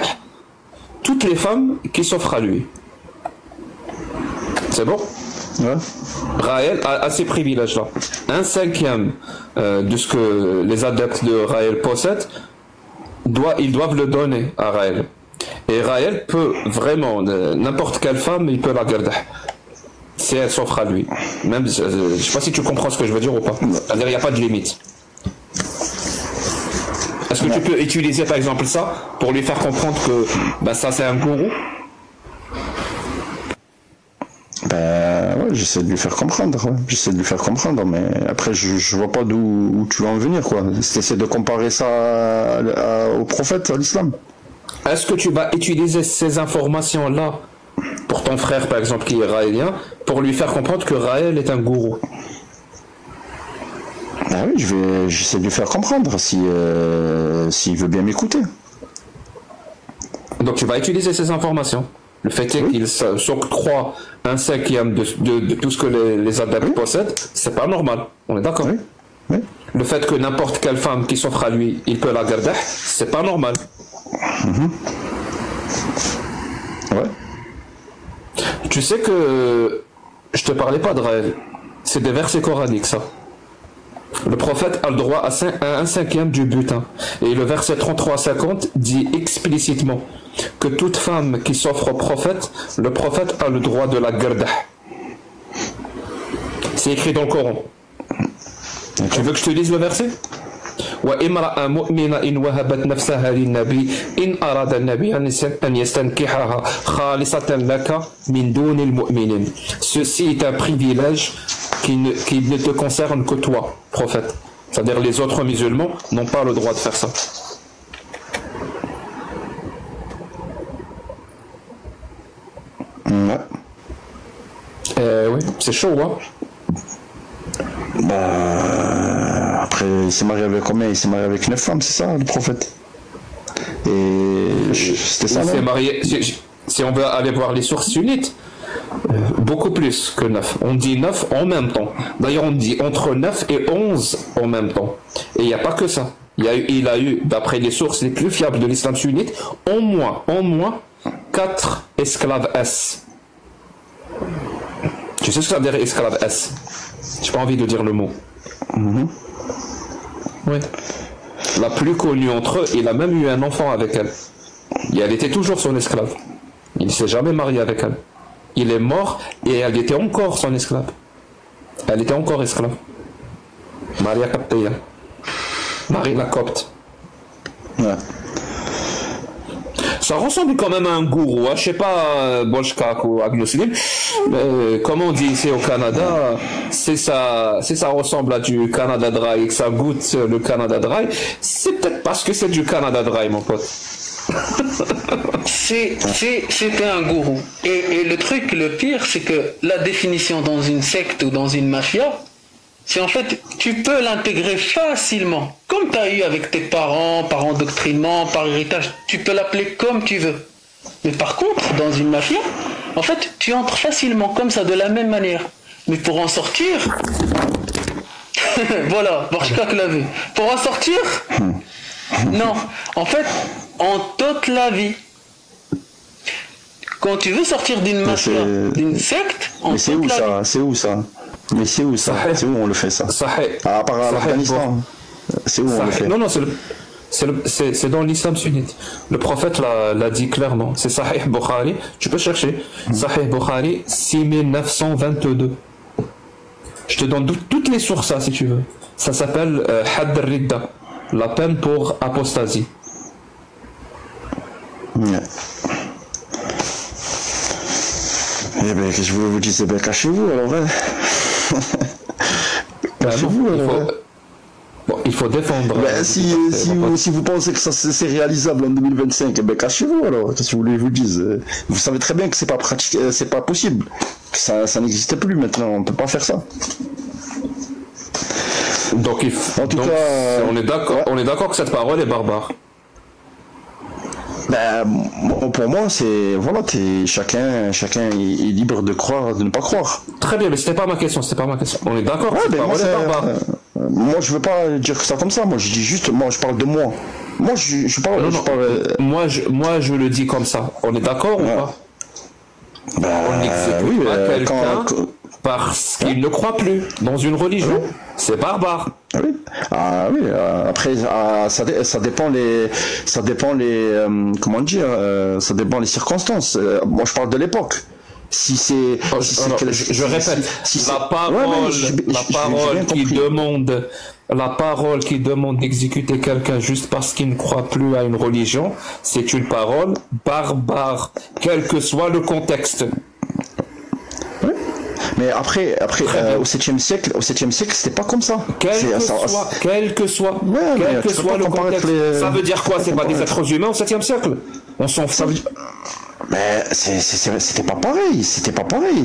toutes les femmes qui s'offrent à lui. C'est bon? Ouais. Raël a ces privilèges-là. Un cinquième de ce que les adeptes de Raël possèdent, ils doivent le donner à Raël. Et Raël peut vraiment, n'importe quelle femme, il peut la garder. Si elle s'offre à lui. Même, je ne sais pas si tu comprends ce que je veux dire ou pas. C'est-à-dire, il n'y a pas de limite. Est-ce que tu peux utiliser par exemple ça pour lui faire comprendre que ça c'est un gourou? Ouais, j'essaie de lui faire comprendre, ouais. J'essaie de lui faire comprendre, mais après je vois pas d'où tu veux en venir, quoi. T'essaies de comparer ça au prophète, à l'islam. Est-ce que tu vas utiliser ces informations-là pour ton frère par exemple qui est raélien, pour lui faire comprendre que Raël est un gourou? Ah oui, j'essaie de lui faire comprendre s'il veut bien m'écouter. Donc tu vas utiliser ces informations. Le fait est qu'il s'octroie un cinquième de tout ce que les adeptes possèdent, c'est pas normal. On est d'accord? Oui. Le fait que n'importe quelle femme qui s'offre à lui, il peut la garder, c'est pas normal. Ouais. Tu sais que je te parlais pas de Raël. C'est des versets coraniques, ça. Le prophète a le droit à un cinquième du butin. Et le verset 33-50 dit explicitement que toute femme qui s'offre au prophète, le prophète a le droit de la garder. C'est écrit dans le Coran. Tu veux que je te lise le verset? وامرأة مؤمنة إن وهبت نفسها للنبي إن أراد النبي أن يستنكحها خالصة لك من دون المؤمنين. Ceci est un privilège qui ne te concerne que toi, prophète. C'est-à-dire les autres musulmans n'ont pas le droit de faire ça. Ouais. Oui, c'est chaud, hein? Après, il s'est marié avec combien? Il s'est marié avec 9 femmes, c'est ça, le prophète? Et c'était ça, il s'est marié, si on veut aller voir les sources sunnites, beaucoup plus que 9. On dit 9 en même temps. D'ailleurs, on dit entre 9 et 11 en même temps. Et il n'y a pas que ça. Il a eu, d'après les sources les plus fiables de l'islam sunnite, au moins 4 esclaves S. Tu sais ce que ça veut dire esclave S? J'ai pas envie de dire le mot. Oui. La plus connue entre eux, il a même eu un enfant avec elle. Et elle était toujours son esclave. Il ne s'est jamais marié avec elle. Il est mort et elle était encore son esclave. Elle était encore esclave. Maria Capteia. Marie la Copte. Ouais. Ça ressemble quand même à un gourou, hein. Je sais pas, Bolshkak ou Agnoslim, mais comme on dit ici au Canada, ça ressemble à du Canada Dry et que ça goûte le Canada Dry. C'est peut-être parce que c'est du Canada Dry, mon pote. C'était un gourou. Et le truc, le pire, c'est que la définition dans une secte ou dans une mafia, c'est en fait, tu peux l'intégrer facilement. Comme tu as eu avec tes parents, par endoctrinement, par héritage, tu peux l'appeler comme tu veux. Mais par contre, dans une mafia, en fait, tu entres facilement comme ça, de la même manière. Mais pour en sortir... voilà, Borchkak l'a vu. Pour en sortir... non, en fait, en toute la vie. Quand tu veux sortir d'une mafia, d'une secte, en toute la vie. C'est où ça? Mais c'est où ça? C'est où on le fait ça? À part l'Afghanistan. C'est où on le fait? Non, c'est dans l'islam sunnite. Le prophète l'a dit clairement. C'est Sahih Bukhari. Tu peux chercher. Sahih Bukhari 6922. Je te donne toutes les sources si tu veux. Ça s'appelle Hadd al-Ridda. La peine pour apostasie. Yeah. Eh bien, qu'est-ce que je voulais vous dire? C'est bien, cachez-vous alors. Cachez-vous alors. Il faut défendre. Ben, si vous pensez que ça c'est réalisable en 2025, eh ben cachez-vous alors. Qu'est-ce que vous voulez que je vous dise? Vous savez très bien que c'est pas pratique, c'est pas possible. Que ça n'existe plus maintenant. On peut pas faire ça. Donc, en tout cas, on est d'accord que cette parole est barbare. Ben, pour moi, c'est voilà, chacun est libre de croire, de ne pas croire. Très bien, mais c'était pas ma question. On est d'accord que cette parole est barbare. Moi, je veux pas dire ça comme ça. Moi, je dis juste, je parle de moi. Moi, je parle. Moi, je le dis comme ça. On est d'accord ou pas? On n'exécute pas quelqu'un parce qu'il ne croit plus dans une religion. C'est barbare. Oui. Après, ça dépend les comment dire, ça dépend les circonstances. Moi, je parle de l'époque. Je répète, la parole qui demande d'exécuter quelqu'un juste parce qu'il ne croit plus à une religion, c'est une parole barbare, quel que soit le contexte. Mais après au 7e siècle, c'était pas comme ça. Quel que soit le contexte. Ça veut dire quoi? C'est pas des êtres humains au 7e siècle? On s'en fout. Mais c'était pas pareil.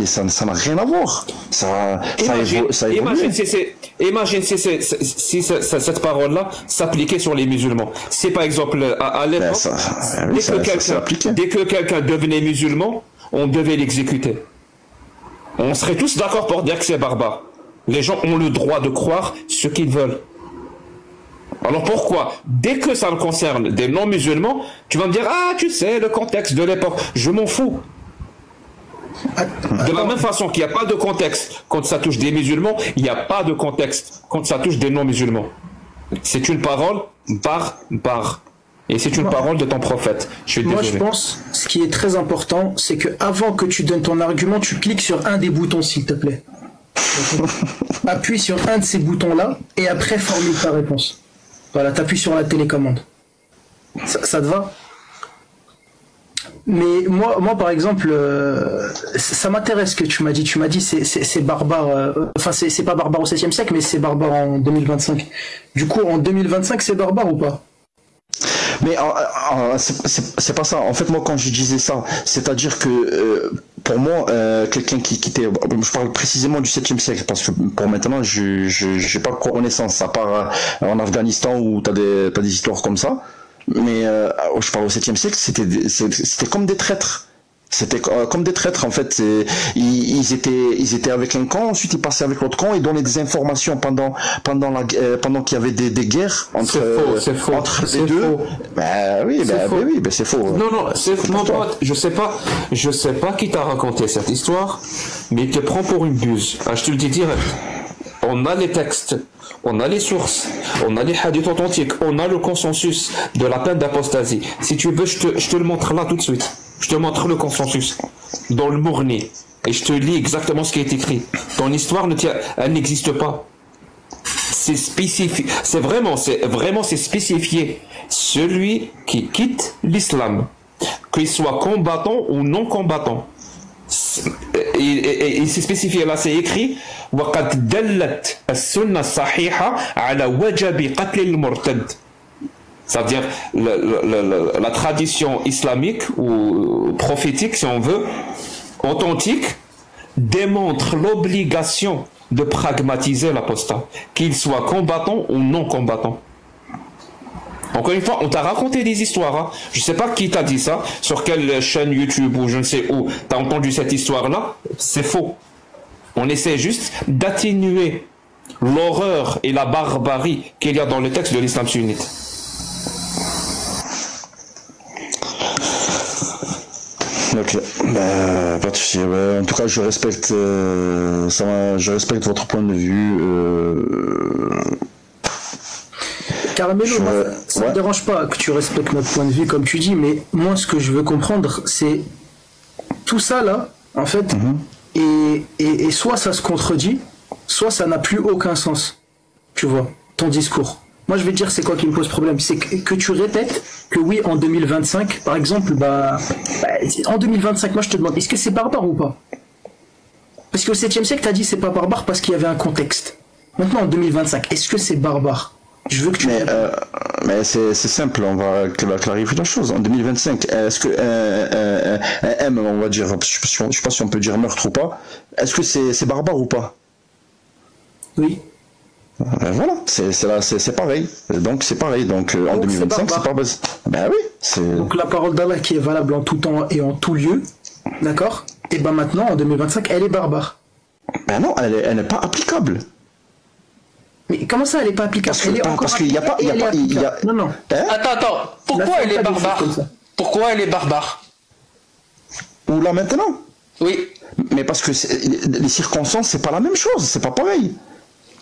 Ça n'a rien à voir. Imagine si cette parole-là s'appliquait sur les musulmans. C'est par exemple à l'époque, dès que quelqu'un devenait musulman, on devait l'exécuter. On serait tous d'accord pour dire que c'est barbare. Les gens ont le droit de croire ce qu'ils veulent. Alors pourquoi? Dès que ça me concerne des non-musulmans, tu vas me dire, tu sais, le contexte de l'époque, je m'en fous. De la même façon qu'il n'y a pas de contexte quand ça touche des musulmans, il n'y a pas de contexte quand ça touche des non-musulmans. C'est une parole barbare. Et c'est une parole de ton prophète. Moi, je pense, ce qui est très important, c'est que avant que tu donnes ton argument, tu cliques sur un des boutons, s'il te plaît. Appuie sur un de ces boutons-là, et après formule ta réponse. Voilà, t'appuies sur la télécommande. Ça te va? Mais moi, par exemple, ça m'intéresse ce que tu m'as dit. Tu m'as dit c'est barbare. Enfin, c'est pas barbare au 7e siècle, mais c'est barbare en 2025. Du coup, en 2025, c'est barbare ou pas? Mais c'est pas ça. En fait, moi, quand je disais ça, c'est-à-dire que pour moi, quelqu'un qui était, je parle précisément du 7e siècle, parce que pour maintenant, j'ai pas connaissance, à part en Afghanistan où t'as des histoires comme ça. Mais je parle au 7e siècle, c'était comme des traîtres. C'était comme des traîtres en fait. Ils étaient avec un camp, ensuite ils passaient avec l'autre camp et donnaient des informations pendant qu'il y avait des guerres entre les deux. Oui, c'est faux. Non, c'est faux. Mon pote, je sais pas qui t'a raconté cette histoire, mais il te prend pour une buse. Je te le dis direct. On a les textes, on a les sources, on a les hadiths authentiques, on a le consensus de la peine d'apostasie. Si tu veux, je te le montre là tout de suite. Je te montre le consensus dans le Mourni. et je te lis exactement ce qui est écrit. Ton histoire elle n'existe pas. C'est spécifié, c'est vraiment spécifié. Celui qui quitte l'islam, qu'il soit combattant ou non combattant. Et c'est spécifié là, c'est écrit وَقَدْ دَلَّتْ السُّنَّةُ الصَّحِيحَةُ عَلَى وَجَبِ قَتْلِ الْمُرْتَدِ. C'est-à-dire la tradition islamique ou prophétique, si on veut, authentique, démontre l'obligation de pragmatiser l'apostat, qu'il soit combattant ou non combattant. Encore une fois, on t'a raconté des histoires. Hein. Je ne sais pas qui t'a dit ça, sur quelle chaîne YouTube ou je ne sais où tu as entendu cette histoire-là. C'est faux. On essaie juste d'atténuer l'horreur et la barbarie qu'il y a dans le texte de l'islam sunnite. Ok, pas de souci. En tout cas, je respecte, je respecte votre point de vue. Caramello, ça ne me dérange pas que tu respectes notre point de vue, comme tu dis, mais moi, ce que je veux comprendre, c'est tout ça là, en fait, et soit ça se contredit, soit ça n'a plus aucun sens. Tu vois, ton discours. Moi, je vais te dire, c'est quoi qui me pose problème, c'est que tu répètes que oui, en 2025, par exemple, en 2025, moi, je te demande, est-ce que c'est barbare ou pas? Parce qu'au 7e siècle, tu as dit c'est pas barbare parce qu'il y avait un contexte. Maintenant, en 2025, est-ce que c'est barbare? Je veux que tu... Mais c'est simple, on va clarifier la chose. En 2025, est-ce que un M, on va dire, je sais pas si on peut dire meurtre ou pas, est-ce que c'est barbare ou pas? Oui. Voilà, c'est pareil. Donc c'est pareil. Donc en 2025, c'est pas base. Ben oui. Donc la parole d'Allah qui est valable en tout temps et en tout lieu, d'accord? Et ben maintenant, en 2025, elle est barbare. Ben non, elle n'est pas applicable. Mais comment ça, elle est pas applicable? Parce qu'il n'y a pas... Non, non. Hein? Attends. Pourquoi elle est barbare? Pourquoi elle est barbare? Ou là maintenant? Oui. Mais parce que les circonstances, c'est pas la même chose, c'est pas pareil.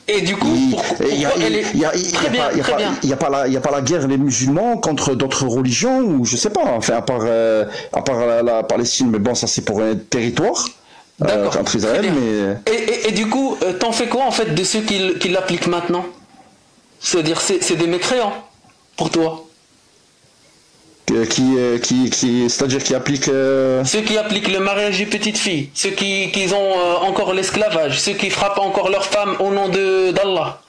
Et du coup, il n'y a pas la guerre des musulmans contre d'autres religions, ou je sais pas, enfin, à part la Palestine, mais bon, ça c'est pour un territoire. Entre Israël, mais... Et du coup, t'en fais quoi en fait de ceux qui l'appliquent maintenant? C'est-à-dire, c'est des mécréants pour toi? C'est-à-dire qui appliquent... Ceux qui appliquent le mariage des petites filles, ceux qui ont encore l'esclavage, ceux qui frappent encore leurs femmes au nom d'Allah.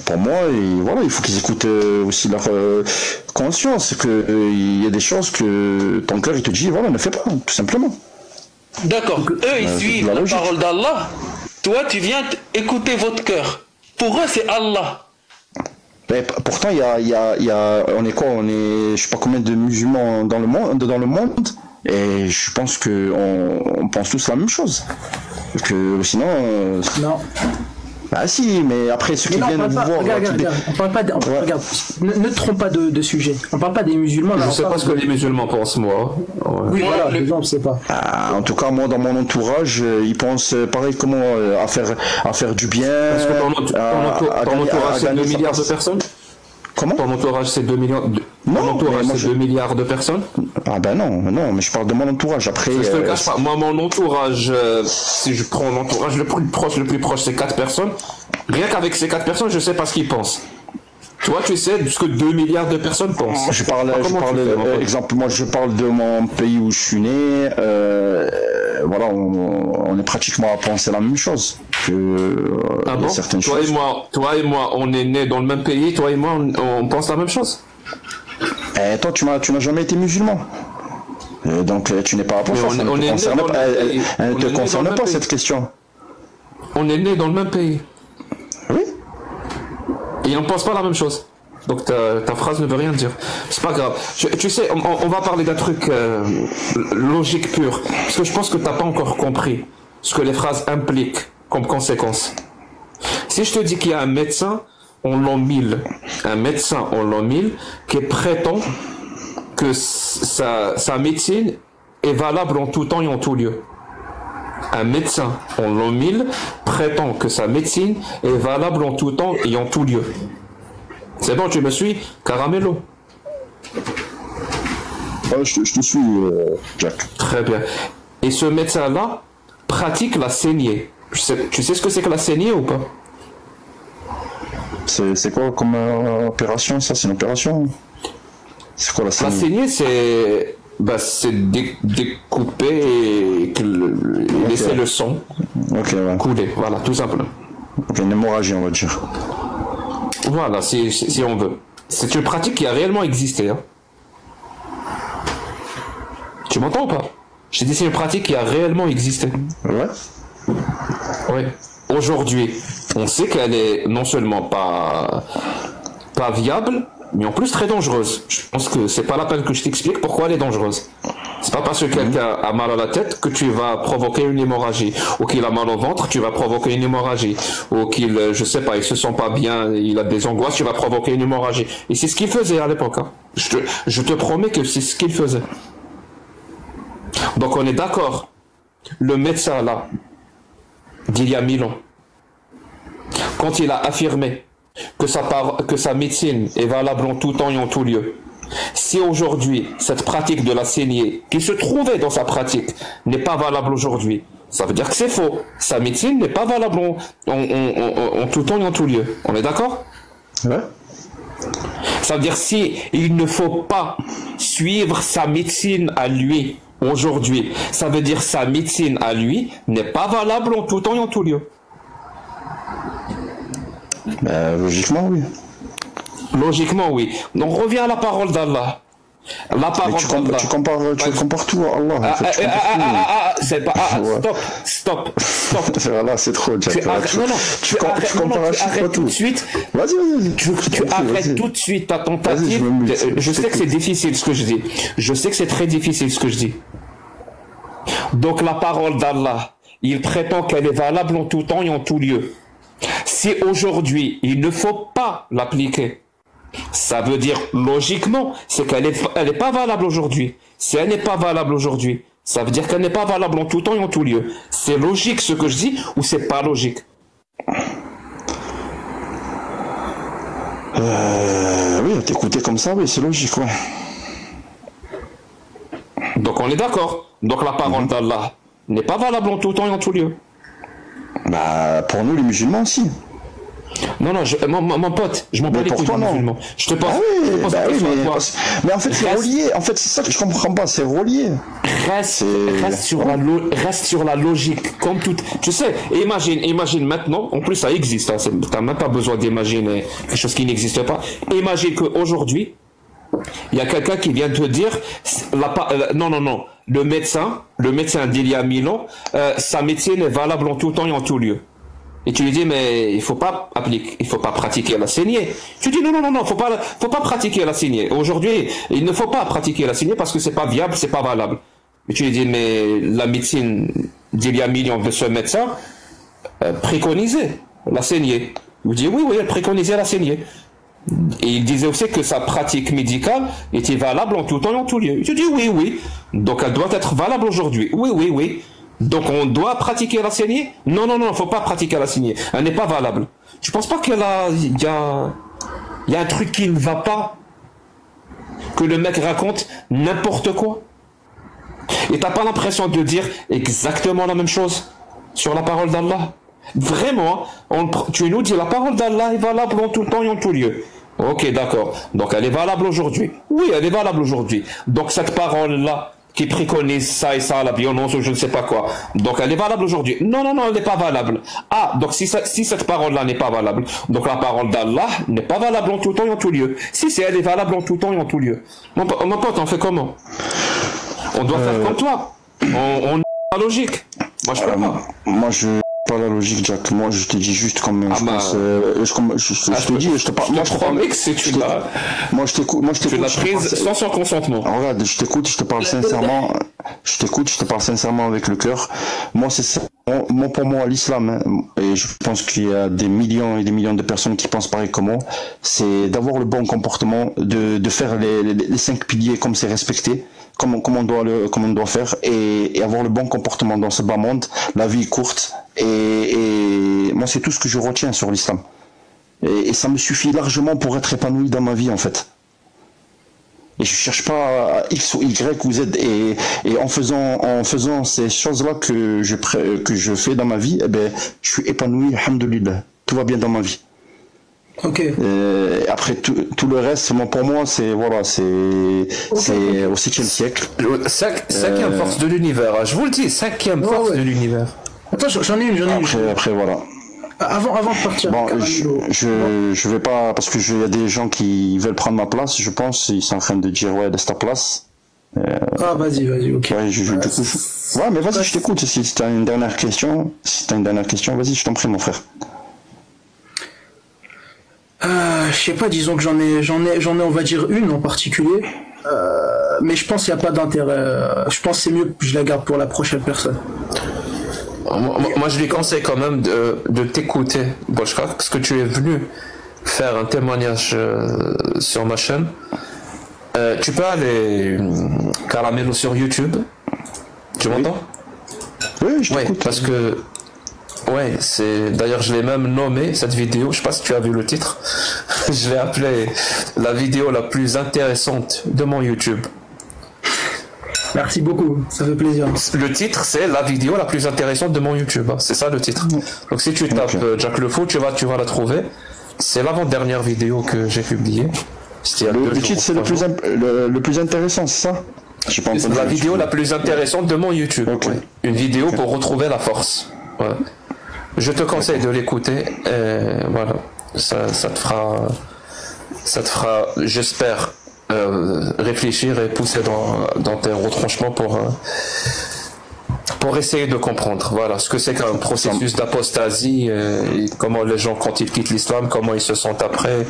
Pour moi, il faut qu'ils écoutent aussi leur conscience, il y a des choses que ton cœur il te dit, voilà, ne fais pas, tout simplement. D'accord, eux ils suivent la parole d'Allah, toi tu viens écouter votre cœur. Pour eux c'est Allah. Mais pourtant, on est quoi? On est, je sais pas combien de musulmans dans le monde, et je pense que on pense tous la même chose. Que sinon. Non. Ah si, mais après ceux qui viennent vous voir... Regarde, on parle pas regarde, ne trompe pas de sujet. On parle pas des musulmans. Je sais pas ce que les musulmans pensent, moi. Ouais. Oui, voilà, les gens, on sait pas. En tout cas, moi, dans mon entourage, ils pensent pareil comment à faire du bien. Est-ce que ton entourage, c'est 2 milliards de personnes? Comment? Ton entourage, c'est 2 millions de... Non, entourage, c'est 2 milliards de personnes? Ah ben non, mais je parle de mon entourage. Après, je te cache pas. Moi, mon entourage, si je prends l'entourage le plus proche, c'est 4 personnes. Rien qu'avec ces 4 personnes, je sais pas ce qu'ils pensent. Toi, tu sais ce que 2 milliards de personnes pensent. Exemple, moi, je parle de mon pays où je suis né. Voilà, on est pratiquement à penser la même chose. Certaines choses. Toi et moi, on est nés dans le même pays. Toi et moi, on pense la même chose. Toi, tu n'as jamais été musulman. Donc, tu n'es pas à penser. Elle ne te concerne pas cette question. On est nés dans le même pays. Oui. Et on ne pense pas la même chose. Donc ta phrase ne veut rien dire. C'est pas grave. Tu sais, on va parler d'un truc logique pur. Parce que je pense que tu n'as pas encore compris ce que les phrases impliquent comme conséquence. Si je te dis qu'il y a un médecin en l'an 1000, qui prétend que sa médecine est valable en tout temps et en tout lieu. Un médecin en l'an 1000 prétend que sa médecine est valable en tout temps et en tout lieu. C'est bon, tu me suis, Caramello? Je te suis, Jack. Très bien. Et ce médecin-là pratique la saignée. Tu sais ce que c'est que la saignée ou pas? C'est quoi comme opération ça? C'est une opération? C'est quoi la saignée? La saignée, c'est découper et laisser le sang couler. Voilà, tout simplement. Ok, une hémorragie, on va dire. Voilà, si on veut. C'est une pratique qui a réellement existé. Hein. Tu m'entends ou pas? J'ai dit c'est une pratique qui a réellement existé. Ouais. Oui. Aujourd'hui, on sait qu'elle est non seulement pas viable, mais en plus très dangereuse. Je pense que c'est pas la peine que je t'explique pourquoi elle est dangereuse. C'est pas parce que quelqu'un a mal à la tête que tu vas provoquer une hémorragie, ou qu'il a mal au ventre, tu vas provoquer une hémorragie, ou qu'il, je sais pas, il se sent pas bien, il a des angoisses, tu vas provoquer une hémorragie. Et c'est ce qu'il faisait à l'époque. Hein. Je te promets que c'est ce qu'il faisait. Donc on est d'accord. Le médecin là, d'il y a 1000 ans, quand il a affirmé que sa médecine est valable en tout temps et en tout lieu, si aujourd'hui cette pratique de la saignée qui se trouvait dans sa pratique n'est pas valable aujourd'hui, ça veut dire que c'est faux. Sa médecine n'est pas valable en tout temps et en tout lieu. On est d'accord? Ouais. Ça veut dire si il ne faut pas suivre sa médecine à lui aujourd'hui, ça veut dire sa médecine à lui n'est pas valable en tout temps et en tout lieu. Logiquement, oui. Logiquement, oui. On revient à la parole d'Allah. La parole d'Allah. Tu compares tout à Allah. C'est pas. Stop. Voilà, c'est trop, Jack. Tu arrêtes tout de suite. Vas-y. Tu arrêtes tout de suite ta tentative. Je sais que c'est difficile ce que je dis. Je sais que c'est très difficile ce que je dis. Donc la parole d'Allah, il prétend qu'elle est valable en tout temps et en tout lieu. Si aujourd'hui, il ne faut pas l'appliquer, ça veut dire logiquement, c'est qu'elle est pas valable aujourd'hui. Si elle n'est pas valable aujourd'hui, ça veut dire qu'elle n'est pas valable en tout temps et en tout lieu. C'est logique ce que je dis ou c'est pas logique? Oui, t'écouter comme ça, oui, c'est logique, ouais. Donc on est d'accord. Donc la parole d'Allah n'est pas valable en tout temps et en tout lieu. Bah, pour nous les musulmans aussi. Non, mon pote, je m'en bats les couilles des musulmans. Je te pense. Mais en fait, c'est relié. En fait, c'est ça que je comprends pas. C'est relié. Reste sur la logique, comme tout. Tu sais, imagine maintenant. En plus, ça existe. Hein, t'as même pas besoin d'imaginer quelque chose qui n'existe pas. Imagine qu'aujourd'hui, il y a quelqu'un qui vient te dire, non. Le médecin d'il y a 1000 ans, sa médecine est valable en tout temps et en tout lieu. Et tu lui dis, mais il faut pas pratiquer la saignée. Tu dis, non, faut pas pratiquer la saignée. Aujourd'hui, il ne faut pas pratiquer la saignée parce que c'est pas viable, c'est pas valable. Et tu lui dis, mais la médecine d'il y a 1000 ans de ce médecin préconisait la saignée. Il dit, oui, elle préconisait la saignée. Et il disait aussi que sa pratique médicale était valable en tout temps et en tout lieu. Je dis oui. Donc elle doit être valable aujourd'hui. Oui. Donc on doit pratiquer la saignée? Non, faut pas pratiquer la saignée. Elle n'est pas valable. Tu penses pas qu'il y a un truc qui ne va pas? Que le mec raconte n'importe quoi? Et t'as pas l'impression de dire exactement la même chose sur la parole d'Allah? Vraiment, tu nous dis la parole d'Allah est valable en tout temps et en tout lieu. Ok, d'accord. Donc elle est valable aujourd'hui. Oui, elle est valable aujourd'hui. Donc cette parole-là qui préconise ça et ça, la violence ou je ne sais pas quoi. Donc elle est valable aujourd'hui. Non, elle n'est pas valable. Ah, donc si cette parole-là n'est pas valable, donc la parole d'Allah n'est pas valable en tout temps et en tout lieu. Si elle est valable en tout temps et en tout lieu. Mon pote, on fait comment? On doit faire comme toi. On pas logique. Moi je peux pas. Moi je pas la logique, Jack. Moi je te dis juste comme je te dis, je te parle. Moi je promets que c'est tu l'as. Moi je t'écoute. Tu l'as prise sans son consentement. Regarde, je t'écoute, je te parle sincèrement. Je t'écoute, je te parle sincèrement avec le cœur. Moi c'est ça. Pour moi l'islam, hein, et je pense qu'il y a des millions et des millions de personnes qui pensent pareil que moi, c'est d'avoir le bon comportement, de faire les 5 piliers comme c'est respecté. Comme on doit faire et avoir le bon comportement dans ce bas monde. La vie est courte et moi c'est tout ce que je retiens sur l'islam et ça me suffit largement pour être épanoui dans ma vie en fait. Et je cherche pas X ou Y ou Z. Et en faisant ces choses-là que je fais dans ma vie, eh ben, je suis épanoui, alhamdoulilah. Tout va bien dans ma vie. Ok. Et après tout le reste, pour moi, c'est au 7e siècle. Cinquième force de l'univers. Je vous le dis, cinquième force de l'univers. Attends, j'en ai une. Après voilà. Avant de partir. Bon, je vais pas, parce que il y a des gens qui veulent prendre ma place, je pense, ils sont en train de dire ouais, laisse ta place. Vas-y, ok. Ouais, ouais, mais vas-y, je t'écoute. Si t'as une dernière question, vas-y, je t'en prie, mon frère. Je sais pas, disons que j'en ai, on va dire une en particulier. Mais je pense qu'il n'y a pas d'intérêt. Je pense que c'est mieux que je la garde pour la prochaine personne. Moi, je lui conseille quand même de t'écouter, Boshka, parce que tu es venu faire un témoignage sur ma chaîne. Tu peux aller Caramello sur YouTube. Tu m'entends? Oui, je t'écoute. Parce que d'ailleurs je l'ai même nommé cette vidéo, je sais pas si tu as vu le titre. Je l'ai appelé la vidéo la plus intéressante de mon YouTube. Merci beaucoup, ça fait plaisir. Le titre, c'est la vidéo la plus intéressante de mon YouTube. C'est ça le titre. Donc si tu tapes Jack Le Fou, tu vas la trouver. C'est l'avant-dernière vidéo que j'ai publiée. Le titre, c'est le plus intéressant, c'est ça? C'est la vidéo la plus intéressante de mon YouTube. Okay. Ouais. Une vidéo pour retrouver la force. Ouais. Je te conseille de l'écouter. Voilà, ça te fera, j'espère, réfléchir et pousser dans tes retranchements pour essayer de comprendre, voilà, ce que c'est qu'un processus d'apostasie, et comment les gens, quand ils quittent l'islam, comment ils se sentent après.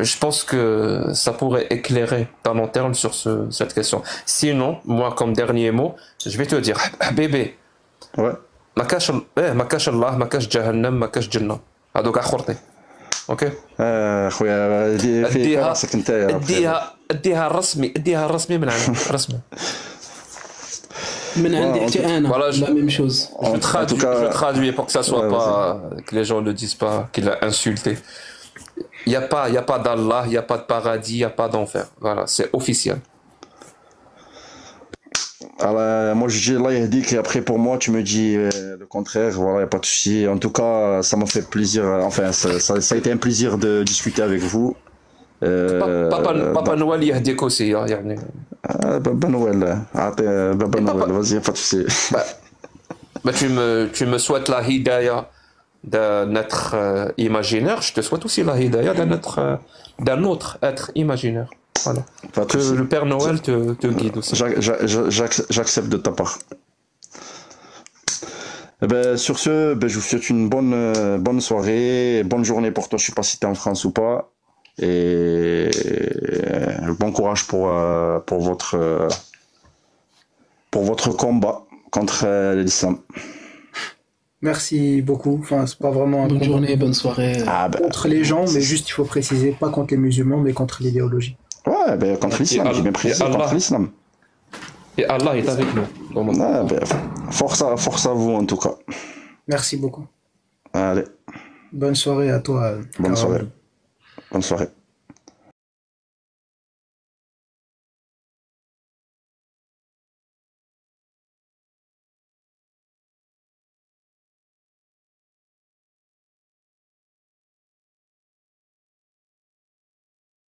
Je pense que ça pourrait éclairer ta lanterne sur cette question. Sinon, moi, comme dernier mot, je vais te dire, bébé, ouais. ما كاش الله ما كاش جهنم ما كاش جنة هذوك اخرتي اوكي خويا في راسك انت اديها الرسمي من عندي رسمي من عندي حتى انا لا ميم شوز je traduis pour que ça soit pas que les gens ne disent pas qu'il a insulté. Il y a pas d'Allah, il y a pas de paradis, il y a pas d'enfer. Voilà, c'est officiel. Alors, moi je dis Allah yahdik et après pour moi tu me dis le contraire, voilà, y a pas de souci. En tout cas, ça m'a fait plaisir, enfin ça a été un plaisir de discuter avec vous. Papa Noël yahdik aussi, يعني. Papa Noël, Papa Noël, vas-y, pas de souci. Bah tu me souhaites la hidayah d'un être imaginaire, je te souhaite aussi la hidayah d'un autre être imaginaire. Voilà. Que le Père Noël te guide aussi. J'accepte de ta part. Et ben, sur ce, je vous souhaite une bonne soirée, bonne journée pour toi. Je sais pas si tu es en France ou pas. Et bon courage pour votre combat contre l'islam. Merci beaucoup. Enfin, c'est pas vraiment bonne journée, bonne soirée. Contre les gens, mais juste il faut préciser, pas contre les musulmans, mais contre l'idéologie. Ouais, ben contre l'islam, j'ai bien précisé, contre l'islam. Et Allah est avec nous. Ouais, ben, force à vous en tout cas. Merci beaucoup. Allez. Bonne soirée à toi. Bonne soirée.